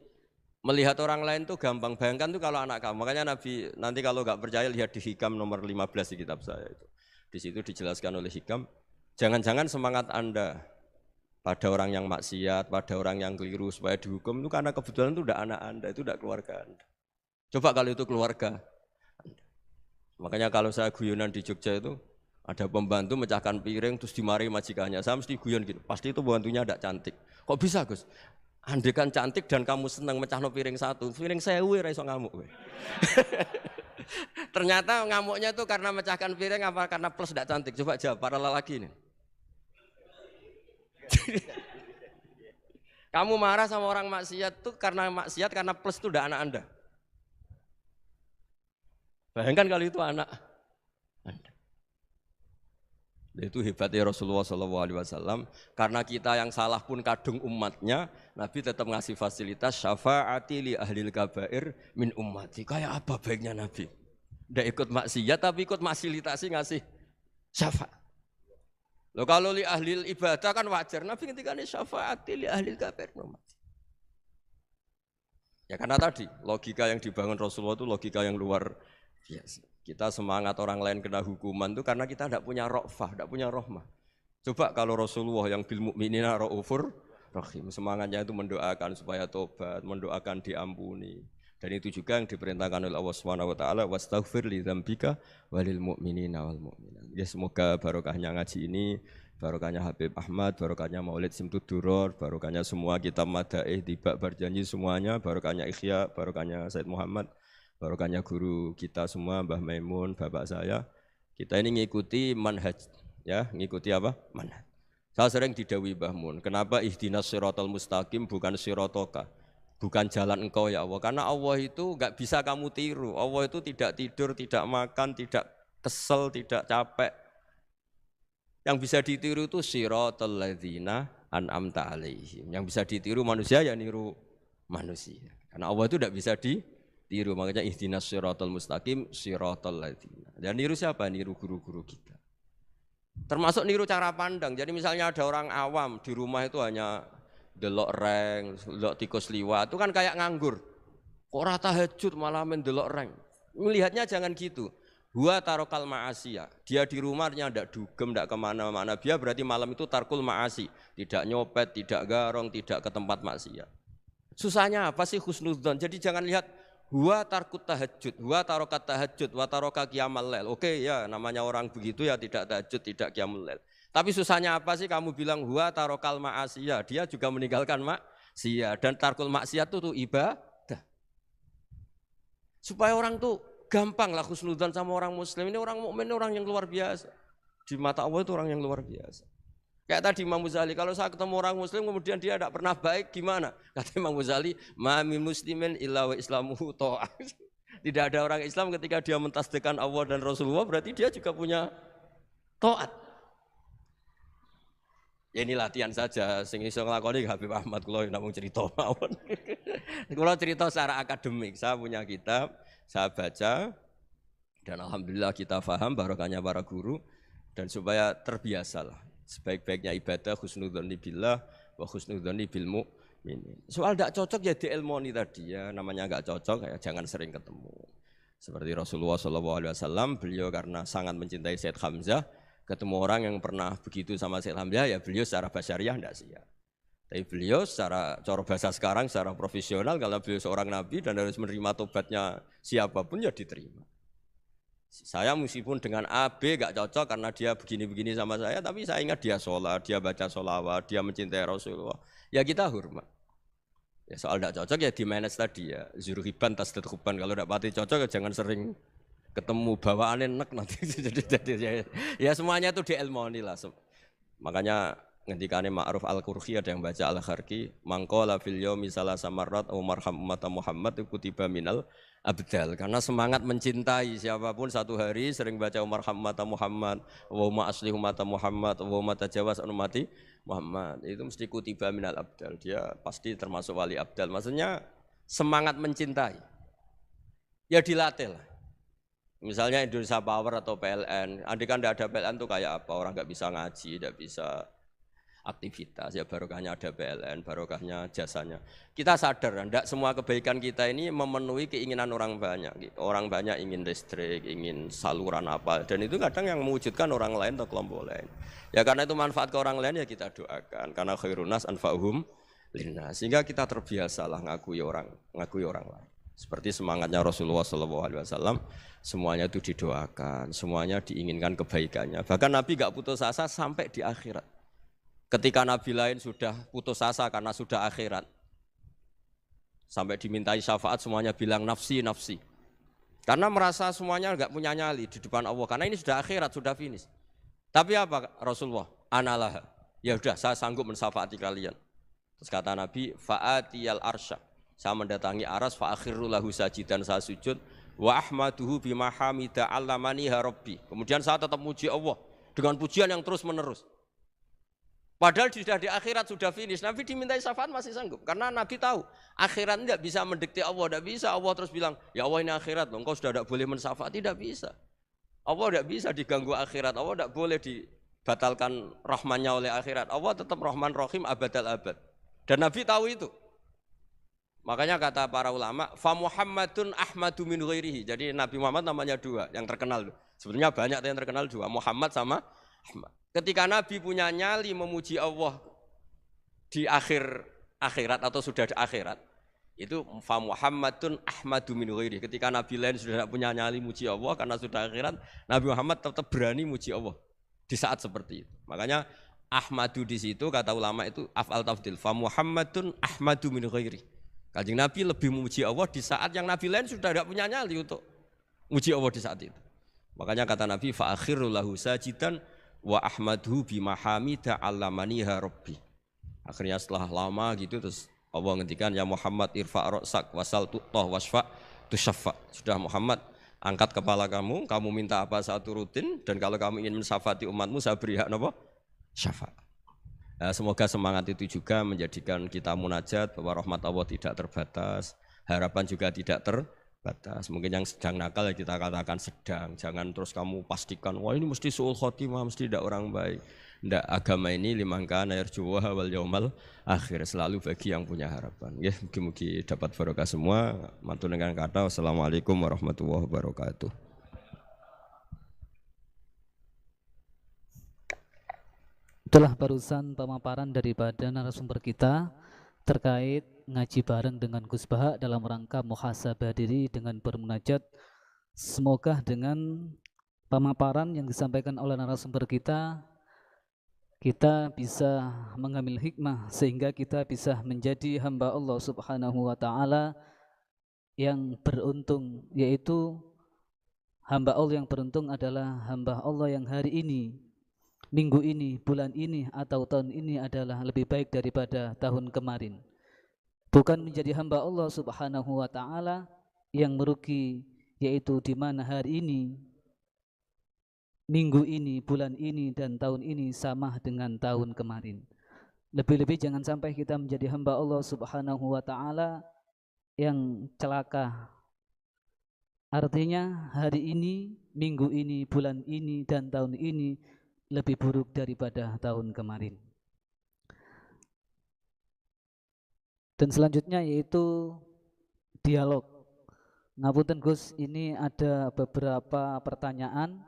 Melihat orang lain tuh gampang, bayangkan tuh kalau anak kamu. Makanya Nabi nanti kalau nggak percaya lihat di Hikam nomor 15 di kitab saya itu. Di situ dijelaskan oleh Hikam, jangan-jangan semangat Anda pada orang yang maksiat, pada orang yang keliru supaya dihukum itu karena kebetulan itu udah anak Anda, itu udah keluarga Anda. Coba kalau itu keluarga Anda. Makanya kalau saya guyonan di Jogja itu ada pembantu mecahkan piring terus dimarahi majikannya, saya mesti guyon gitu, pasti itu pembantunya tidak cantik. Kok bisa Gus? Andai kan cantik dan kamu senang mecahno piring satu, piring 1000 ora iso ngamuk kowe. Ternyata ngamuknya itu karena mecahkan piring apa karena plus tidak cantik? Coba jawab para lelaki ini. Kamu marah sama orang maksiat tuh karena maksiat karena plus itu udah anak Anda. Bayangkan kalau itu anak Anda. Itu hebatnya Rasulullah SAW. Karena kita yang salah pun kadung umatnya, Nabi tetap ngasih fasilitas syafaati li ahlil kabair min ummati. Kayak apa baiknya Nabi? Tidak ikut maksiat tapi ikut fasilitasi ngasih syafaat. Loh kalau li ahlil ibadah kan wajar. Nabi ketika ini syafaati li ahlil kabair min ummati. Ya karena tadi logika yang dibangun Rasulullah itu logika yang luar biasa. Kita semangat orang lain kena hukuman itu karena kita tidak punya ra'fah, tidak punya rahmah. Coba kalau Rasulullah yang bil mu'minina ra'ufur rahim, semangatnya itu mendoakan supaya tobat, mendoakan diampuni. Dan itu juga yang diperintahkan oleh Allah Subhanahu wa taala, wastaghfir li dzambika walil mu'minina wal mu'minat. Ya semoga barokahnya ngaji ini, barokahnya Habib Ahmad, barokahnya Maulid Simtuduror, barokahnya semua kitab Madaih, Tiba Berjanji semuanya, barokahnya Ikhya, barokahnya Said Muhammad. Barokahnya guru kita semua, Mbah Maimun, bapak saya, kita ini ngikuti manhaj, ya, ngikuti apa? Manhaj. Saya sering didhawuhi Mbah Mun, kenapa ihdinas siratal mustaqim bukan siratoka, bukan jalan engkau ya Allah, karena Allah itu enggak bisa kamu tiru, Allah itu tidak tidur, tidak makan, tidak kesel, tidak capek. Yang bisa ditiru itu siratal ladzina an'amta alaihim, yang bisa ditiru manusia ya niru manusia. Karena Allah itu tidak bisa ditiru, makanya ihdinas siratal mustaqim siratal ladzina. Dan niru siapa? Niru guru-guru kita. Termasuk niru cara pandang. Jadi misalnya ada orang awam di rumah itu hanya delok reng, delok tikus liwat, itu kan kayak nganggur. Kok ora tahajud malah mendelok reng. Melihatnya jangan gitu. Huwa tarokal ma'asiyah. Dia di rumahnya tidak dugem, tidak kemana-mana. Dia berarti malam itu tarkul ma'asi. Tidak nyopet, tidak garong, tidak ke tempat maksiat. Susahnya apa sih husnudzon? Jadi jangan lihat huwa tarkut tahajud, huwa tarokat tahajud, wa taroka qiyamul lail. Oke ya, namanya orang begitu ya tidak tahajud, tidak qiyamul lail. Tapi susahnya apa sih kamu bilang huwa tarokal ma'asiyah? Dia juga meninggalkan maksiat. Dan tarkul maksiat itu ibadah. Supaya orang tuh gampang lah husnudzon sama orang muslim. Ini orang mukmin, orang yang luar biasa. Di mata Allah itu orang yang luar biasa. Kayak tadi Imam Ghazali, kalau saya ketemu orang muslim kemudian dia tidak pernah baik, gimana? Kata Imam Ghazali, ma min muslimin illa wa islamuhu ta'ah. Tidak ada orang Islam ketika dia mentasdihkan Allah dan Rasulullah, berarti dia juga punya taat. Ya ini latihan saja, sing iso nglakoni Habib Ahmad kula namung cerita mawon. Kula cerita secara akademik, saya punya kitab, saya baca dan alhamdulillah kita paham barokahnya para guru dan supaya terbiasalah. Sebaik-baiknya ibadah husnudzon billah wa husnudzon bil mukminin. Soal tidak cocok ya diilmoni tadi ya, namanya enggak cocok ya jangan sering ketemu. Seperti Rasulullah SAW, beliau karena sangat mencintai Sayyid Hamzah, ketemu orang yang pernah begitu sama Sayyid Hamzah ya beliau secara basyariah tidak siap. Tapi beliau secara cara bahasa sekarang secara profesional kalau beliau seorang nabi dan harus menerima tobatnya siapapun ya diterima. Saya meskipun dengan A, B gak cocok karena dia begini-begini sama saya, tapi saya ingat dia sholat, dia baca sholawat, dia mencintai Rasulullah. Ya kita hormat. Ya soal gak cocok ya di manage tadi ya. Zuruhiban tasdad huban. Kalau gak pati cocok ya jangan sering ketemu bawaannya enak nanti. Ya semuanya itu diilmoni lah. Makanya ngendikane Ma'ruf Al-Qurhi ada yang baca Al-Kharki, mangqala fil yaumi salasa marrat aw marham ummata Muhammad kutiba minal abdal. Karena semangat mencintai siapapun satu hari sering baca Umar Hammata Muhammad, wa asli ummata Muhammad, wa tajawaz an ummati Muhammad. Itu mesti kutiba minal abdal. Dia pasti termasuk wali abdal. Maksudnya semangat mencintai. Ya dilatih lah. Misalnya Indonesia Power atau PLN. Andai kan tidak ada PLN itu kayak apa? Orang nggak bisa ngaji, tidak bisa aktivitas, ya barokahnya ada PLN, barokahnya jasanya. Kita sadar, tidak semua kebaikan kita ini memenuhi keinginan orang banyak. Orang banyak ingin listrik, ingin saluran apa, dan itu kadang yang mewujudkan orang lain atau kelompok lain. Ya karena itu manfaat ke orang lain ya kita doakan. Karena khairun nas anfa'uhum linnas. Sehingga kita terbiasalah ngakui orang lain. Seperti semangatnya Rasulullah SAW, semuanya itu didoakan, semuanya diinginkan kebaikannya. Bahkan Nabi gak putus asa sampai di akhirat. Ketika Nabi lain sudah putus asa karena sudah akhirat, sampai dimintai syafaat semuanya bilang nafsi, nafsi. Karena merasa semuanya enggak punya nyali di depan Allah. Karena ini sudah akhirat, sudah finish. Tapi apa Rasulullah? Analah. Ya sudah, saya sanggup mensyafaati kalian. Terus kata Nabi, fa'atiyal arsya. Saya mendatangi aras, fa'akhiru lahu sajidan, saya sujud. Wa ahmaduhu bima hamida allamaniha rabbi. Kemudian saya tetap muji Allah dengan pujian yang terus menerus. Padahal sudah di akhirat, sudah finish. Nabi dimintai syafaat masih sanggup. Karena Nabi tahu, akhirat tidak bisa mendikte Allah. Tidak bisa Allah terus bilang, ya Allah ini akhirat loh, engkau sudah tidak boleh mensyafaat. Tidak bisa. Allah tidak bisa diganggu akhirat. Allah tidak boleh dibatalkan rahmannya oleh akhirat. Allah tetap rahman rahim abadal abad. Dan Nabi tahu itu. Makanya kata para ulama, fa Muhammadun ahmadu min ghairihi. Jadi Nabi Muhammad namanya dua, yang terkenal. Sebenarnya banyak yang terkenal dua, Muhammad sama Ahmad. Ketika Nabi punya nyali memuji Allah di akhirat atau sudah di akhirat, itu fa Muhammadun ahmadu min ghairihi. Ketika Nabi lain sudah tidak punya nyali muji Allah karena sudah akhirat, Nabi Muhammad tetap berani muji Allah di saat seperti itu. Makanya ahmadu di situ kata ulama itu af'al tafdil, fa Muhammadun ahmadu min ghairihi. Kanjeng Nabi lebih memuji Allah di saat yang Nabi lain sudah tidak punya nyali untuk muji Allah di saat itu. Makanya kata Nabi fa akhiru lahu sajidan wa ahmadhu bima hamida allamaniha rabbi. Akhirnya setelah lama gitu terus Allah ngendikan ya Muhammad irfa' ra'sak wasal tu'tah wasfa' tusyaffa. Sudah Muhammad, angkat kepala kamu minta apa saya turutin, dan kalau kamu ingin mensyafaati umatmu saya beri hak apa? Syafaat. Semoga semangat itu juga menjadikan kita munajat bahwa rahmat Allah tidak terbatas, harapan juga tidak terbatas. Mungkin yang sedang nakal ya kita katakan sedang, jangan terus kamu pastikan wah ini mesti suul khotimah, mesti tidak orang baik. Tidak, agama ini liman kana yarjuwaha wal yaumal akhir, selalu bagi yang punya harapan. Ya, mugi-mugi dapat barokah semua. Mantul dengan kata wassalamualaikum warahmatullahi wabarakatuh. Itulah barusan pemaparan daripada narasumber kita terkait ngaji bareng dengan Gus Baha dalam rangka muhasabah diri dengan bermunajat. Semoga dengan pemaparan yang disampaikan oleh narasumber kita bisa mengambil hikmah sehingga kita bisa menjadi hamba Allah Subhanahu wa taala yang beruntung, yaitu hamba Allah yang beruntung adalah hamba Allah yang hari ini, minggu ini, bulan ini atau tahun ini adalah lebih baik daripada tahun kemarin. Bukan menjadi hamba Allah Subhanahu wa taala yang merugi, yaitu di mana hari ini, minggu ini, bulan ini dan tahun ini sama dengan tahun kemarin. Lebih-lebih jangan sampai kita menjadi hamba Allah Subhanahu wa taala yang celaka. Artinya hari ini, minggu ini, bulan ini dan tahun ini lebih buruk daripada tahun kemarin. Dan selanjutnya yaitu dialog. Ngapunten Gus, ini ada beberapa pertanyaan.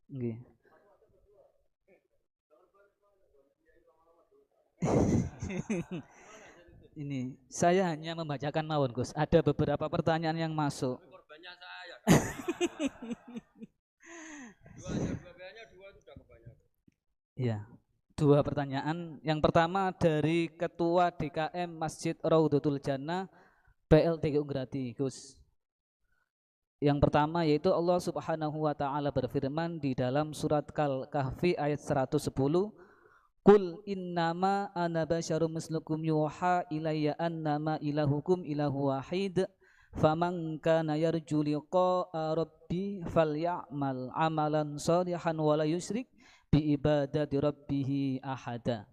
Nggih. Ini saya hanya membacakan mawon Gus. Ada beberapa pertanyaan yang masuk. Korbannya saya. Dua itu sudah kebanyakan. Iya. Dua pertanyaan. Yang pertama dari Ketua DKM Masjid Raudhatul Jannah PLTG Ungrati, Gus. Yang pertama yaitu Allah Subhanahu wa taala berfirman di dalam surat Kahfi ayat 110, Qul innama ana basyarum mislukum yuha ilayya annama ilahukum ilahu wahid faman kana yarju liqa'a rabbi falyamal amalan shalihan wala yusyrik bi ibadati rabbih ahada.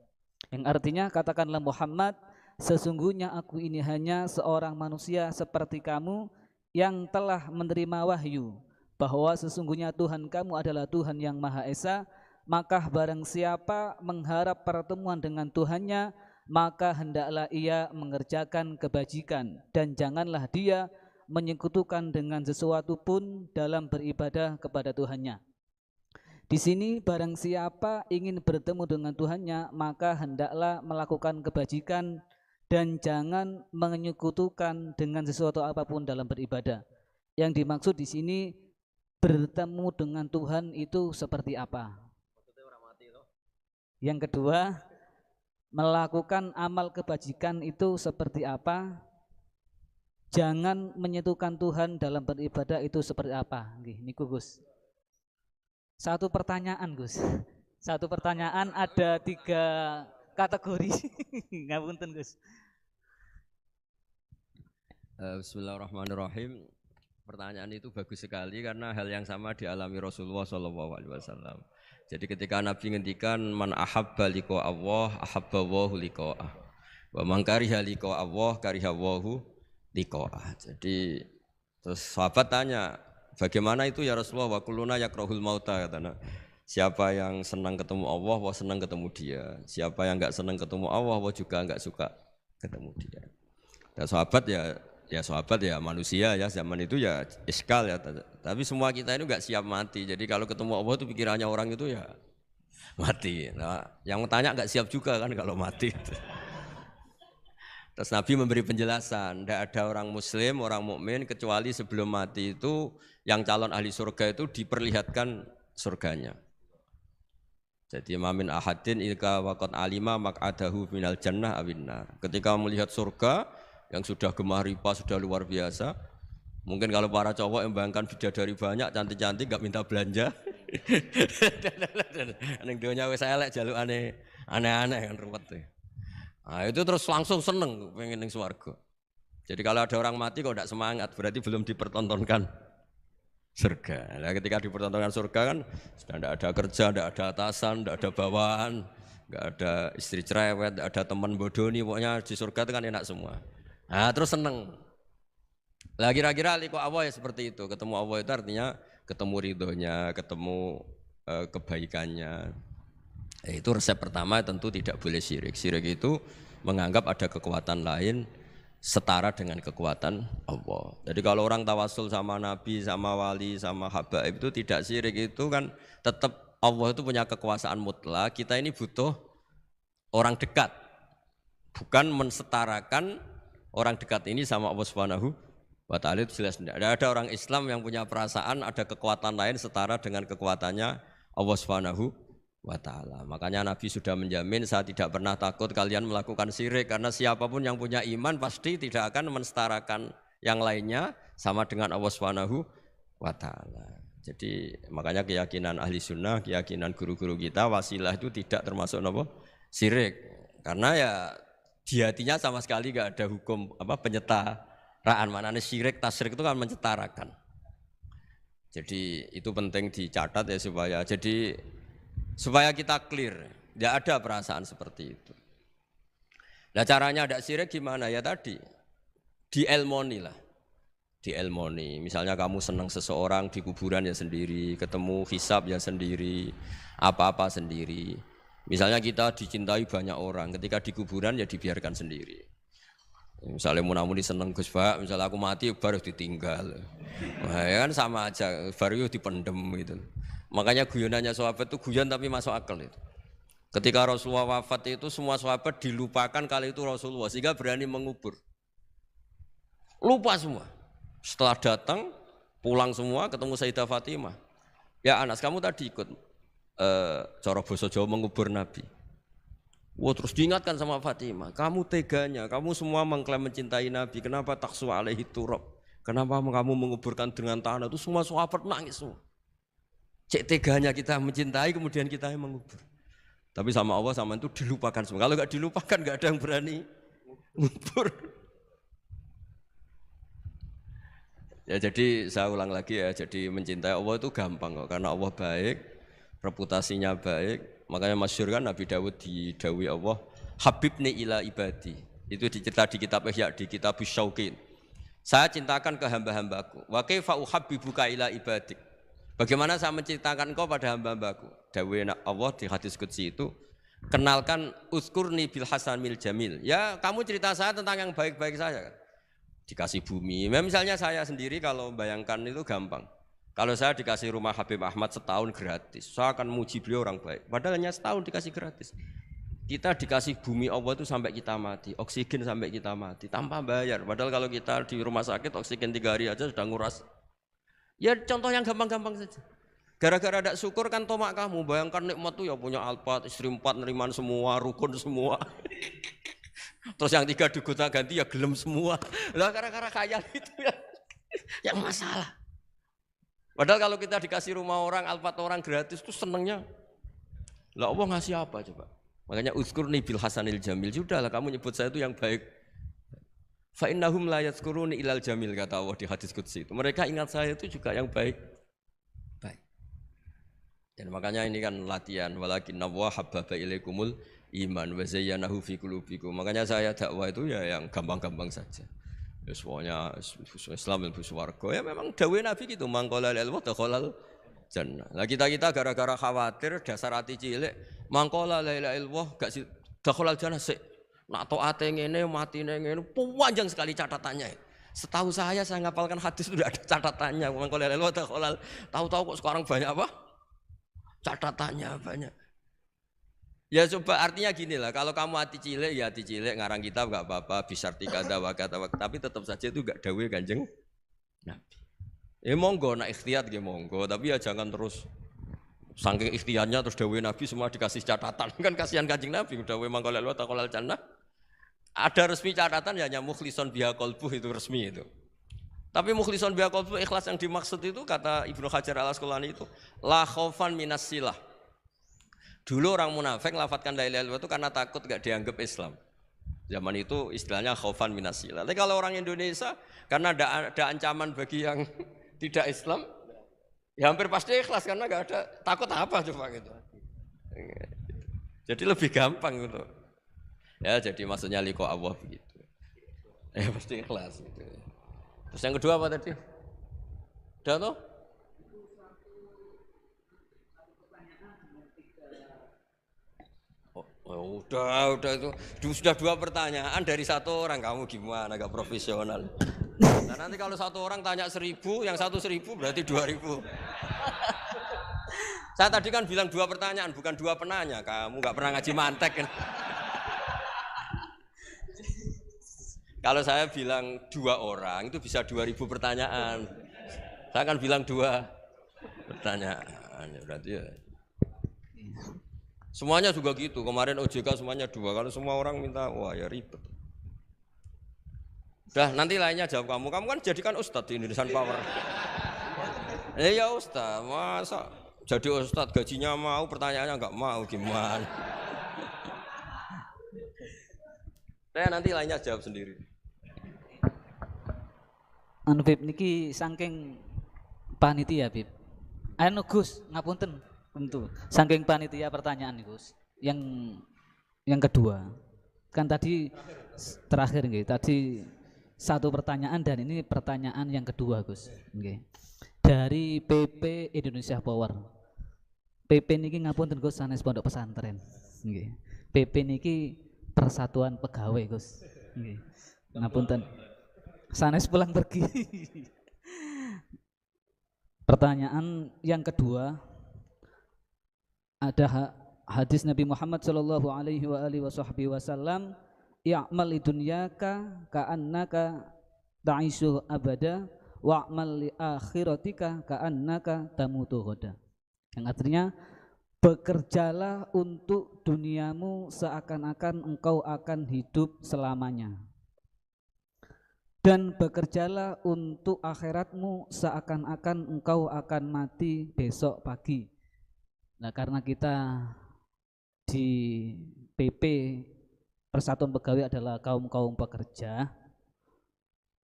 Yang artinya, katakanlah Muhammad, sesungguhnya aku ini hanya seorang manusia seperti kamu yang telah menerima wahyu bahwa sesungguhnya Tuhan kamu adalah Tuhan yang Maha Esa. Maka barang siapa mengharap pertemuan dengan Tuhannya, maka hendaklah ia mengerjakan kebajikan dan janganlah dia menyekutukan dengan sesuatu pun dalam beribadah kepada Tuhannya. Di sini barang siapa ingin bertemu dengan Tuhannya, maka hendaklah melakukan kebajikan dan jangan menyekutukan dengan sesuatu apapun dalam beribadah. Yang dimaksud di sini bertemu dengan Tuhan itu seperti apa? Yang kedua, melakukan amal kebajikan itu seperti apa? Jangan menyentuhkan Tuhan dalam beribadah itu seperti apa? Ini Gus. Satu pertanyaan Gus. Satu pertanyaan ada 3 kategori. Ngapunten Gus. Bismillahirrahmanirrahim. Pertanyaan itu bagus sekali karena hal yang sama dialami Rasulullah SAW. Jadi ketika Nabi ngendikan man ahabba liqa Allah ahabba Allahu liqa'ah. Wa man kariha liqa Allah kariha Allahu liqa'ah. Jadi terus sahabat tanya, bagaimana itu ya Rasulullah? Wa kulluna yakrahul mauta, katanya. Siapa yang senang ketemu Allah, wa senang ketemu dia. Siapa yang enggak senang ketemu Allah, wa juga enggak suka ketemu dia. Dan sahabat ya manusia ya, zaman itu ya iskal ya, tapi semua kita itu enggak siap mati. Jadi kalau ketemu Allah itu pikirannya orang itu ya mati. Nah, yang tanya enggak siap juga kan kalau mati. Terus Nabi memberi penjelasan, tidak ada orang muslim, orang mukmin kecuali sebelum mati itu yang calon ahli surga itu diperlihatkan surganya. Jadi mamin ahadin ilka waqad alima maq'adahu minal jannah awinnar. Ketika melihat surga yang sudah gemah ripa, sudah luar biasa. Mungkin kalau para cowok yang bayangkan bidadari banyak, cantik-cantik, gak minta belanja. Neng dunia wis elek jaluk aneh-aneh kan ruwet tuh. Nah, itu terus langsung seneng pengen ning swarga. Jadi kalau ada orang mati kok tidak semangat, berarti belum dipertontonkan surga. Nah, ketika dipertontonkan surga kan sudah tidak ada kerja, tidak ada atasan, tidak ada bawahan, nggak ada istri cerewet, tidak ada teman bodoni, pokoknya di surga itu kan enak semua. Nah, terus seneng. Lah kira-kira liku Allah ya seperti itu. Ketemu Allah itu artinya ketemu ridhonya, ketemu kebaikannya. Itu resep pertama tentu tidak boleh syirik. Syirik itu menganggap ada kekuatan lain setara dengan kekuatan Allah. Jadi kalau orang tawasul sama Nabi, sama wali, sama habaib itu tidak syirik, itu kan tetap Allah itu punya kekuasaan mutlak. Kita ini butuh orang dekat, bukan mensetarakan orang dekat ini sama Allah Subhanahu wa ta'ala. Itu jelas tidak ada orang Islam yang punya perasaan ada kekuatan lain setara dengan kekuatannya Allah Subhanahu wa ta'ala. Makanya Nabi sudah menjamin, saya tidak pernah takut kalian melakukan syirik, karena siapapun yang punya iman pasti tidak akan mensetarakan yang lainnya sama dengan Allah Subhanahu wa ta'ala. Jadi makanya keyakinan ahli sunnah, keyakinan guru-guru kita, wasilah itu tidak termasuk apa? Syirik. Karena ya di hatinya sama sekali gak ada hukum penyetaraan. Maknanya syirik, tasyrik itu kan menyetarakan. Jadi itu penting dicatat ya, supaya kita clear, tidak ada perasaan seperti itu. Nah caranya ada syirik gimana ya tadi? Dielmoni lah, dielmoni. Misalnya kamu senang seseorang di kuburan ya sendiri, ketemu hisab ya sendiri, apa-apa sendiri. Misalnya kita dicintai banyak orang, ketika di kuburan ya dibiarkan sendiri. Misalnya munamuni seneng Gus Pak, misalnya aku mati baru ditinggal. Nah, ya kan sama aja, baru dipendem gitu. Makanya guyonannya sahabat itu guyon tapi masuk akal itu. Ketika Rasulullah wafat itu semua sahabat dilupakan kali itu Rasulullah, sehingga berani mengubur. Lupa semua. Setelah datang, pulang semua ketemu Sayyidah Fatimah. Ya Anas, kamu tadi ikut cara basa Jawa mengubur Nabi. Wah, terus diingatkan sama Fatimah, kamu teganya, kamu semua mengklaim mencintai Nabi, kenapa taksu alaihi turab? Kenapa kamu menguburkan dengan tanah? Itu semua sahabat nangis semua. Cek teganya kita mencintai kemudian kita yang mengubur. Tapi sama Allah sama itu dilupakan semua. Kalau nggak dilupakan nggak ada yang berani ngubur. Ya jadi saya ulang lagi ya, jadi mencintai Allah itu gampang kok, karena Allah baik, reputasinya baik. Makanya masyhur kan Nabi Dawud didawi Allah, Habibni ila ibadi. Itu dicerita di kitab Ihya, di kitab Syauqin. Saya cintakan ke hamba-hambaku. Wa kaifa uhabbibuka ila ibadik. Bagaimana saya menceritakan engkau pada hamba-hambaku? Dawai Allah di hadis qudsi itu, kenalkan uskurni bil hasanil jamil. Ya kamu cerita saya tentang yang baik-baik saja kan. Dikasih bumi. Ya, misalnya saya sendiri kalau bayangkan itu gampang. Kalau saya dikasih rumah Habib Ahmad setahun gratis, saya akan muji beliau orang baik. Padahal hanya setahun dikasih gratis. Kita dikasih bumi Allah itu sampai kita mati, oksigen sampai kita mati, tanpa bayar. Padahal kalau kita di rumah sakit oksigen 3 hari aja sudah nguras. Ya contoh yang gampang-gampang saja. Gara-gara tidak syukur kan tomak kamu. Bayangkan nikmat tuh ya punya Alphard, istri 4 neriman semua, rukun semua. Terus yang 3 digota ganti ya gelem semua. Lah gara-gara khayal itu ya yang masalah. Padahal kalau kita dikasih rumah orang, Alphard orang gratis tuh senengnya. Lah Allah ngasih apa coba? Makanya uzkurni bil hasanil jamil. Sudahlah kamu nyebut saya itu yang baik. Fa innahum la yadhkuruni ilal jamil, kata Allah di hadis qudsi itu. Mereka ingat saya itu juga yang baik. Baik. Dan makanya ini kan latihan, walakinna wa habbaba ilaikumul iman wa zayyanahu fi qulubikum. Makanya saya dakwah itu ya yang gampang-gampang saja. Ya semuanya Islam dan warga. Ya memang dawuh Nabi gitu, mangqala lil wa dakhalal jannah. Lah kita gara-gara khawatir dasar hati cilik, mangqala la ilaha illallah gak sih dakhalal jannah sik. Nak taate ngene matine ngene panjang sekali catatannya. Setahu saya ngapalkan hadis itu tidak ada catatannya. Mangqala la ilaha illallah tahu-tahu kok sekarang banyak apa? Catatannya banyak. Ya coba artinya gini lah, kalau kamu hati cilik ya hati cilik, ngarang kitab gak apa-apa, bisarti kada wakata, tapi tetap saja itu gak dawuh Kanjeng Nabi. Ya monggo nak ikhtiyat ya monggo, tapi ya jangan terus saking ikhtiarnya terus dawuh Nabi semua dikasih catatan, kan kasihan Kanjeng Nabi dawuh mangko lelu taqolal jannah. Ada resmi catatan ya hanya mukhlison biha qalbuh, itu resmi itu. Tapi mukhlison biha qalbuh ikhlas yang dimaksud itu kata Ibnu Hajar Al-Asqalani itu la khaufan minas silah. Dulu orang munafik lafadzkan la ilaha illallah itu karena takut gak dianggap Islam. Zaman itu istilahnya khaufan minas silah. Tapi kalau orang Indonesia karena ada ancaman bagi yang tidak Islam, Ya hampir pasti ikhlas karena nggak ada takut apa coba gitu. Jadi lebih gampang gitu. Ya jadi maksudnya liko Allah begitu. Ya pasti ikhlas gitu. Terus yang kedua apa tadi? Udah toh? Oh, udah itu sudah 2 pertanyaan dari 1 orang, kamu gimana agak profesional. Nah nanti kalau 1 orang tanya 1000, yang 1.000 berarti 2000. Saya tadi kan bilang 2 pertanyaan, bukan 2 penanya. Kamu nggak pernah ngaji mantek kan? Kalau saya bilang 2 orang itu bisa 2000 pertanyaan. Saya akan bilang 2 pertanyaan, berarti ya. Semuanya juga gitu. Kemarin OJK semuanya 2. Kalau semua orang minta, wah ya ribet. Udah nanti lainnya jawab kamu. Kamu kan jadikan ustadz di Indonesian Power. Ya ustadz, masa jadi ustadz gajinya mau, pertanyaannya nggak mau, gimana? Nanti lainnya jawab sendiri. Anu Bib niki saking panitia Bib. Anu Gus, ngapunten tentu. Saking panitia pertanyaan nih Gus. Yang kedua. Kan tadi terakhir nggih. Tadi 1 pertanyaan dan ini pertanyaan yang kedua Gus. Nggih. Dari PP Indonesia Power. PP niki ngapunten Gus sanes pondok pesantren. Nggih. PP niki Persatuan Pegawai Gus. Nggih. Ngapunten. Sanes pulang pergi. Pertanyaan yang kedua, ada hadis Nabi Muhammad sallallahu alaihi wasallam, "I'mal lidunyaka ka'annaka ta'ishu abada wa'mal li akhiratika ka'annaka tamutu ghadan." Yang artinya, bekerjalah untuk duniamu seakan-akan engkau akan hidup selamanya. Dan bekerjalah untuk akhiratmu seakan-akan engkau akan mati besok pagi. Nah karena kita di PP Persatuan Pegawai adalah kaum-kaum pekerja,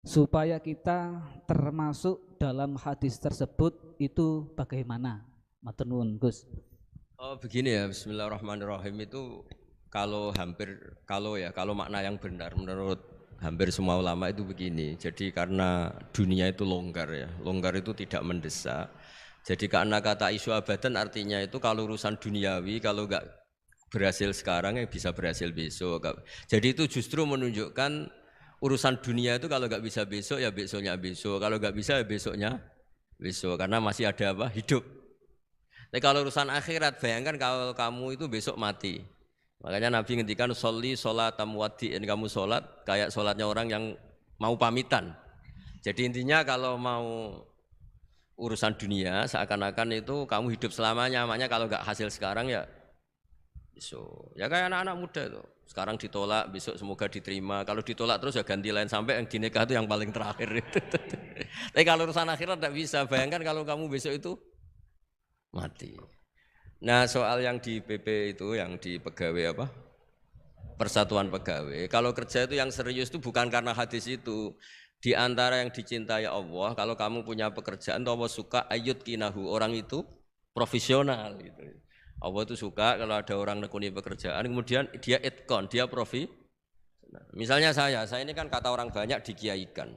supaya kita termasuk dalam hadis tersebut itu bagaimana? Matur nuwun Gus. Oh begini ya, bismillahirrahmanirrahim itu kalau makna yang benar menurut hampir semua ulama itu begini. Jadi karena dunia itu longgar ya, longgar itu tidak mendesak. Jadi karena kata isu abadan artinya itu kalau urusan duniawi kalau nggak berhasil sekarang ya bisa berhasil besok. Jadi itu justru menunjukkan urusan dunia itu kalau nggak bisa besok ya besoknya besok. Kalau nggak bisa ya besoknya besok karena masih ada apa? Hidup. Tapi kalau urusan akhirat bayangkan kalau kamu itu besok mati. Makanya Nabi ngendikan sholli sholatam wadi'in, kamu sholat kayak sholatnya orang yang mau pamitan. Jadi intinya kalau mau urusan dunia seakan-akan itu kamu hidup selamanya. Makanya kalau nggak hasil sekarang ya besok. Ya kayak anak-anak muda itu. Sekarang ditolak, besok semoga diterima. Kalau ditolak terus ya ganti lain sampai yang dinikah itu yang paling terakhir. Tapi kalau urusan akhirat tidak bisa. Bayangkan kalau kamu besok itu mati. Nah soal yang di PP itu, yang di pegawai apa? Persatuan Pegawai. Kalau kerja itu yang serius itu bukan karena hadis itu. Di antara yang dicintai Allah, kalau kamu punya pekerjaan, Allah suka ayut kinahu, orang itu profesional gitu. Allah itu suka kalau ada orang nekuni pekerjaan, kemudian dia itkon, dia profi. Misalnya saya ini kan kata orang banyak dikiaikan.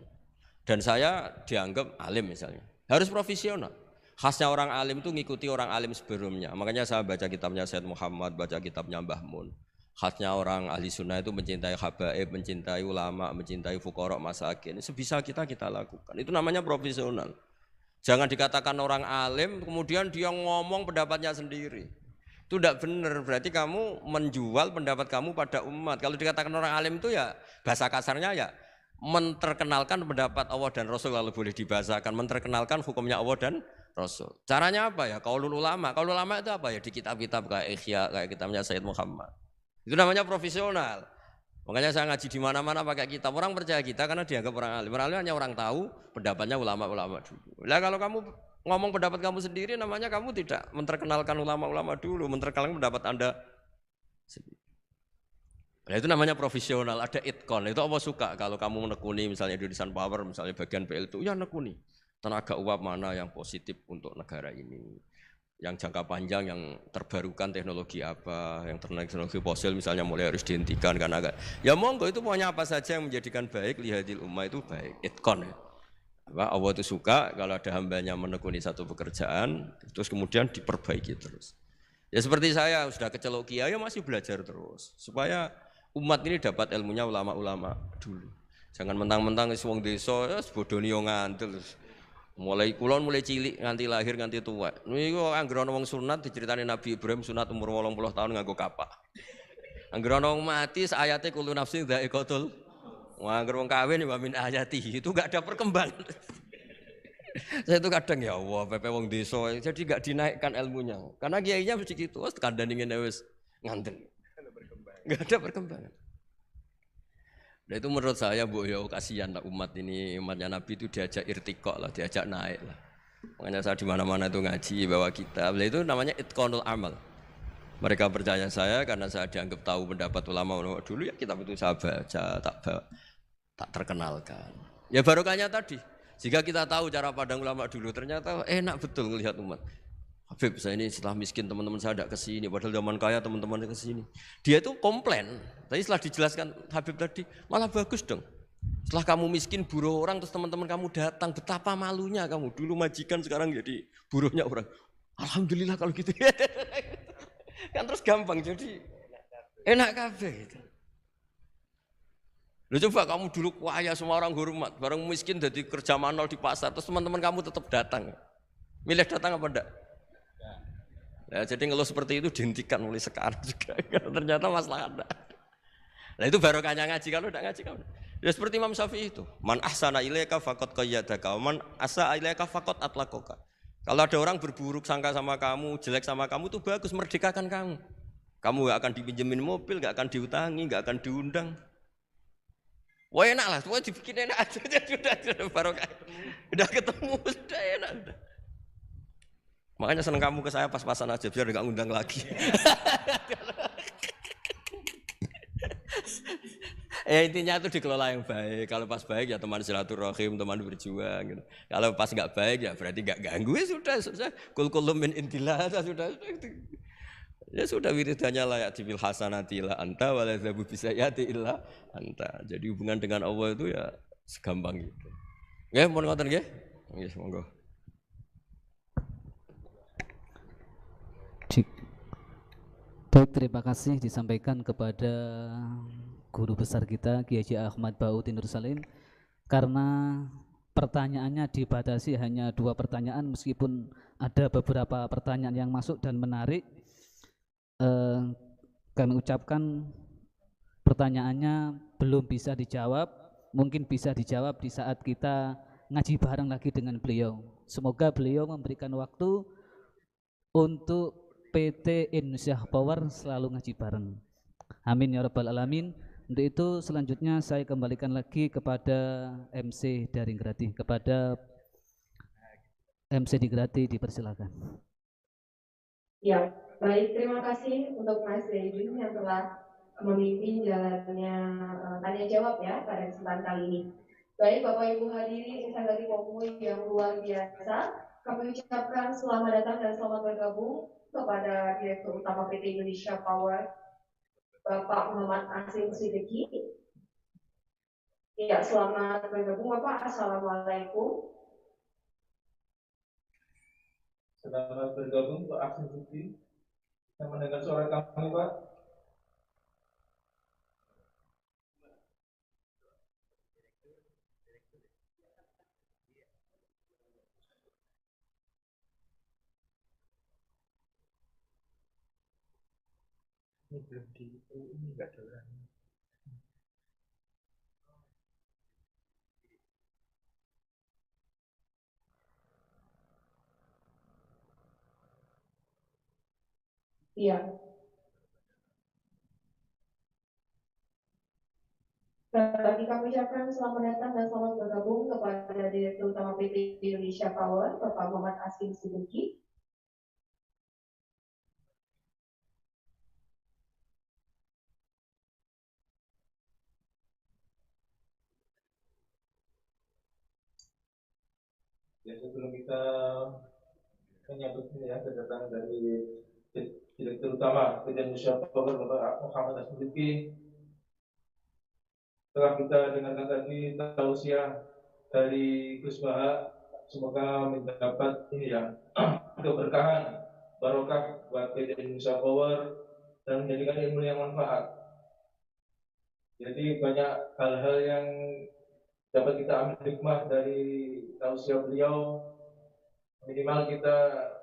Dan saya dianggap alim misalnya. Harus profesional. Khasnya orang alim itu ngikuti orang alim sebelumnya. Makanya saya baca kitabnya Sayyid Muhammad, baca kitabnya Mbah Mun. Khasnya orang ahli sunnah itu mencintai habaib, mencintai ulama, mencintai fuqara masakin. Sebisa kita lakukan. Itu namanya profesional. Jangan dikatakan orang alim kemudian dia ngomong pendapatnya sendiri. Itu tidak benar. Berarti kamu menjual pendapat kamu pada umat. Kalau dikatakan orang alim itu ya bahasa kasarnya ya menterkenalkan pendapat Allah dan Rasul, kalau boleh dibahasakan, menterkenalkan hukumnya Allah dan Rasul. Caranya apa ya? Qaulul ulama. Qaulul ulama itu apa ya? Di kitab-kitab kayak Ihya, kayak kitabnya Sayyid Muhammad. Itu namanya profesional. Makanya saya ngaji di mana-mana pakai kitab. Orang percaya kita karena dianggap orang alim. Orang alim hanya orang tahu pendapatnya ulama-ulama dulu. Lah kalau kamu ngomong pendapat kamu sendiri, namanya kamu tidak menterkenalkan ulama-ulama dulu, menterkenalkan pendapat Anda sendiri. Nah itu namanya profesional, ada itkon. Itu Allah suka kalau kamu menekuni misalnya Indonesian Power, misalnya bagian PL itu, ya nekuni. tenaga uap mana yang positif untuk negara ini, yang jangka panjang, yang terbarukan teknologi apa, yang teknologi fosil misalnya mulai harus dihentikan karena agak, ya monggo itu pokoknya apa saja yang menjadikan baik lihadil ummah itu baik, itkon ya. Allah itu suka kalau ada hambanya menekuni satu pekerjaan terus kemudian diperbaiki terus. Ya seperti saya sudah kecelok kiai ya masih belajar terus supaya umat ini dapat ilmunya ulama-ulama dulu. Jangan mentang-mentang wong desa ya bodoni yo ngantil. Mulai kulon mulai cilik nganti lahir nganti tua. Niku anggere ana wong sunat diceritani Nabi Ibrahim sunat umur 80 tahun nganggo kapak. Anggere ana wong mati ayate kullu nafsin dha'iqatul. Wah, anggere wong kawin wa min ayati itu enggak ada perkembangan. Saya itu kadang ya Allah, pepe wong desa jadi enggak dinaikkan ilmunya. Karena kiainya mesti gitu, wis kandhani ngene wis nganten. Enggak ada perkembangan. Nah itu menurut saya bu ya kasihan lah umat ini, umatnya Nabi itu diajak irtikok lah, diajak naik lah. Makanya saya di mana-mana itu ngaji bawa kitab. Nah itu namanya itqanul amal. Mereka percaya saya karena saya dianggap tahu pendapat ulama dulu ya kitab itu saya baca, tak terkenalkan. Ya barokahnya tadi. Jika kita tahu cara pandang ulama dulu ternyata enak betul melihat umat. Habib saya ini setelah miskin teman-teman saya tidak kesini, padahal zaman kaya teman-teman kesini. Dia itu komplain, tapi setelah dijelaskan Habib tadi malah bagus dong. Setelah kamu miskin buruh orang terus teman-teman kamu datang, betapa malunya kamu. Dulu majikan sekarang jadi buruhnya orang. Alhamdulillah kalau gitu. Kan terus gampang jadi enak kabeh gitu. Lu coba kamu dulu kaya semua orang hormat, bareng miskin jadi kerja manol di pasar terus teman-teman kamu tetap datang. Milih datang apa enggak? Ya, jadi ngeluh seperti itu dihentikan mulai sekarang juga. Ternyata masalah ada. Nah itu barokahnya ngaji, kalau tidak ngaji kamu. Ya seperti Imam Syafi'i itu. Man ahsana ilaika faqad qayyadaka, man asa ilaika faqad atlaqaka. Kalau ada orang berburuk sangka sama kamu, jelek sama kamu itu bagus, merdekakan kamu. Kamu gak akan dipinjemin mobil, gak akan diutangi, gak akan diundang. Wah enak lah, semua dibikin enak aja. Sudah barokah. Udah ketemu, sudah enak. Makanya seneng kamu ke saya pas-pasan aja biar nggak ngundang lagi. Intinya itu dikelola yang baik. Kalau pas baik ya teman silaturahim, teman berjuang. Gitu. Kalau pas nggak baik ya berarti nggak ganggu. Ya sudah. Kul min indillah sudah. Ya sudah wiridanya layak dibil hasanati illa anta waladzabu bisayati illa anta. Jadi hubungan dengan Allah itu ya segampang itu. Nggih, mohon ngoten nggih. Nggih, monggo. Baik, terima kasih disampaikan kepada guru besar kita Kiai Haji Ahmad Bauti Nur Salim. Karena pertanyaannya dibatasi hanya 2 pertanyaan, meskipun ada beberapa pertanyaan yang masuk dan menarik, kami ucapkan pertanyaannya belum bisa dijawab, mungkin bisa dijawab di saat kita ngaji bareng lagi dengan beliau. Semoga beliau memberikan waktu untuk PT Indonesia Power selalu ngaji bareng. Amin ya rabbal alamin. Untuk itu selanjutnya saya kembalikan lagi kepada MC dari Grati, kepada MC di Grati, dipersilakan. Ya, baik, terima kasih untuk Mas Zaidun yang telah memimpin jalannya tanya jawab ya pada kesempatan kali ini. Baik Bapak Ibu hadirin insan dari Komui yang luar biasa, kami ucapkan selamat datang dan selamat bergabung kepada Direktur Utama PT Indonesia Power, Bapak Muhammad Asim Siddiqi. Ya, selamat bergabung Bapak. Assalamualaikum. Selamat bergabung Pak Asim Siddiqi. Saya mendengar suara kami Pak. Ini belum ini enggak ada orang. Iya. Kami ucapkan selamat datang dan selamat bergabung kepada Direktur Utama PT Indonesia Power, Bapak Muhammad Asim Siddiqi. Ya, sebelum kita menyambut kedatangan dari Direktur Utama PT Indonesia Power Bapak Muhammad Asmudiki, setelah kita dengarkan tadi tausiah dari Gus Baha, semoga mendapat keberkahan barokah buat PT Indonesia Power dan menjadikan ilmu yang manfaat. Jadi banyak hal-hal yang dapat kita ambil hikmah dari tausiah beliau. Minimal kita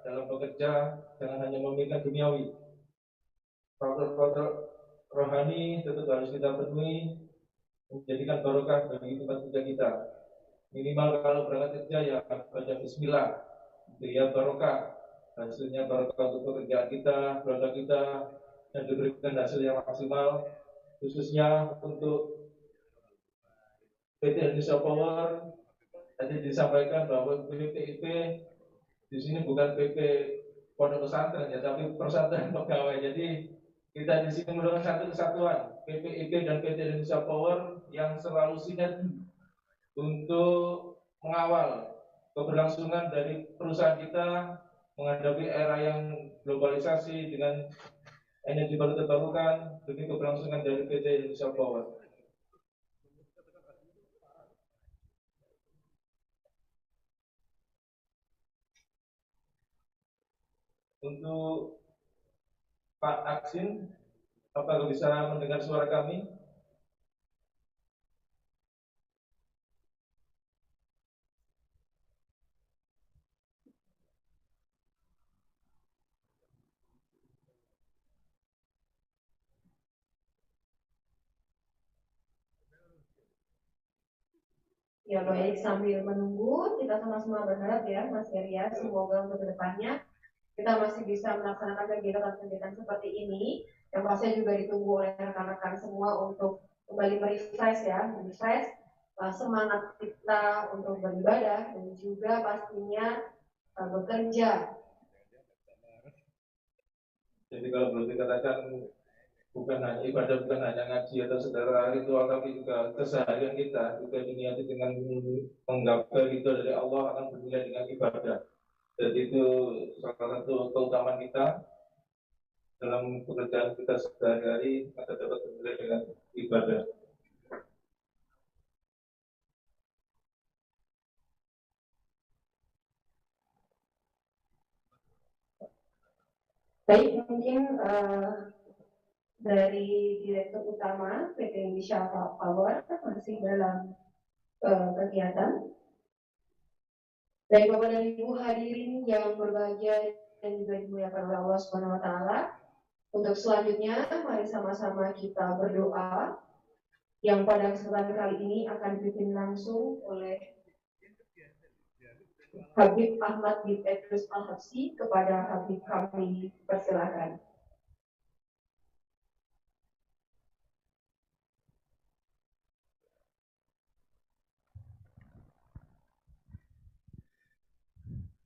dalam bekerja jangan hanya memikirkan duniawi. Faktor-faktor rohani tetap harus kita penuhi, menjadikan barokah bagi tempat kerja kita. Minimal kalau berangkat kerja ya baca bismillah, ya barokah, hasilnya barokah untuk pekerjaan kita, keluarga kita, dan diberikan hasil yang maksimal, khususnya untuk PT Indonesia Power. Tadi disampaikan bahwa PPIP di sini bukan PP pondok pesantren ya, tapi persatuan pegawai. Jadi kita di sini merupakan satu kesatuan PPIP dan PT Indonesia Power yang selalu sinergi untuk mengawal keberlangsungan dari perusahaan kita menghadapi era yang globalisasi dengan energi baru terbarukan demi keberlangsungan dari PT Indonesia Power. Untuk Pak Aksin, apakah bisa mendengar suara kami? Ya baik, sambil menunggu kita sama-sama berharap ya Mas Heri, semoga untuk kedepannya kita masih bisa melaksanakan kegiatan-kegiatan seperti ini yang pasti juga ditunggu oleh rekan-rekan semua untuk kembali merefresh semangat kita untuk beribadah dan juga pastinya bekerja. Jadi kalau boleh dikatakan bukan hanya ibadah, bukan hanya ngaji atau saudara ritual, tapi juga keseharian kita juga diniati dengan menggapai itu dari Allah akan bernilai dengan ibadah. Jadi itu salah satu keutamaan kita dalam pekerjaan kita sehari-hari agar dapat bernilai dengan ibadah. Baik, mungkin dari Direktur Utama PT Indonesia Power masih dalam kegiatan. Dari Bapak dan Ibu hadirin yang berbahagia dan juga dimuliakan oleh Allah Subhanahu wa taala. Untuk selanjutnya mari sama-sama kita berdoa yang pada kesempatan kali ini akan dipimpin langsung oleh Habib Ahmad bin Idris Al-Habsyi. Kepada Habib kami persilakan.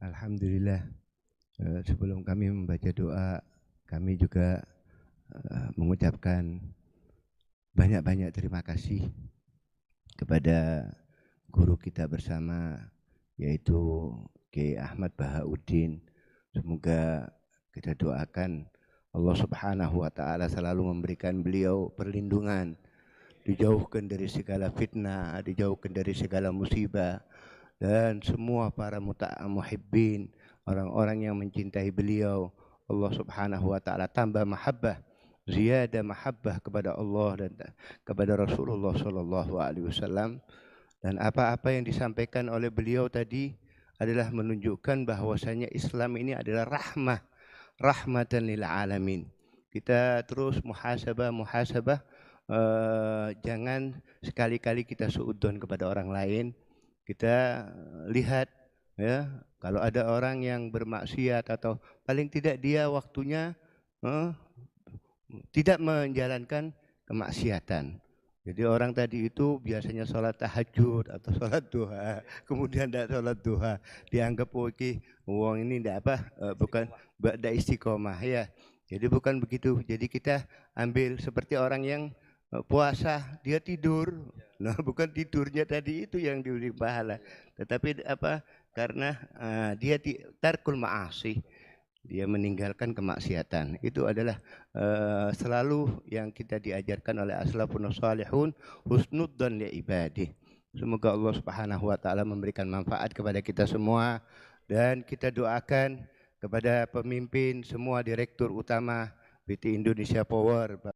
Alhamdulillah, sebelum kami membaca doa, kami juga mengucapkan banyak-banyak terima kasih kepada guru kita bersama, yaitu Kiai Ahmad Bahauddin. Semoga kita doakan Allah Subhanahu wa taala selalu memberikan beliau perlindungan, dijauhkan dari segala fitnah, dijauhkan dari segala musibah, dan semua para muhibbin, orang-orang yang mencintai beliau, Allah Subhanahu wa taala tambah mahabbah, ziyadah mahabbah kepada Allah dan kepada Rasulullah sallallahu alaihi wasallam. Dan apa-apa yang disampaikan oleh beliau tadi adalah menunjukkan bahwasanya Islam ini adalah rahmatan lil alamin. Kita terus muhasabah, jangan sekali-kali kita suudzon kepada orang lain. Kita lihat ya, kalau ada orang yang bermaksiat atau paling tidak dia waktunya tidak menjalankan kemaksiatan. Jadi orang tadi itu biasanya sholat tahajud atau sholat duha, kemudian tidak sholat duha, dianggap uang ini tidak bukan ba'da istiqomah ya. Jadi bukan begitu. Jadi kita ambil seperti orang yang puasa dia tidur, nah bukan tidurnya tadi itu yang diberi pahala, tetapi karena dia tarkul ma'asi, dia meninggalkan kemaksiatan. Itu adalah selalu yang kita diajarkan oleh aslafun salihun, husnudzan li ibadih. Semoga Allah Subhanahu wa taala memberikan manfaat kepada kita semua, dan kita doakan kepada pemimpin semua, direktur utama PT Indonesia Power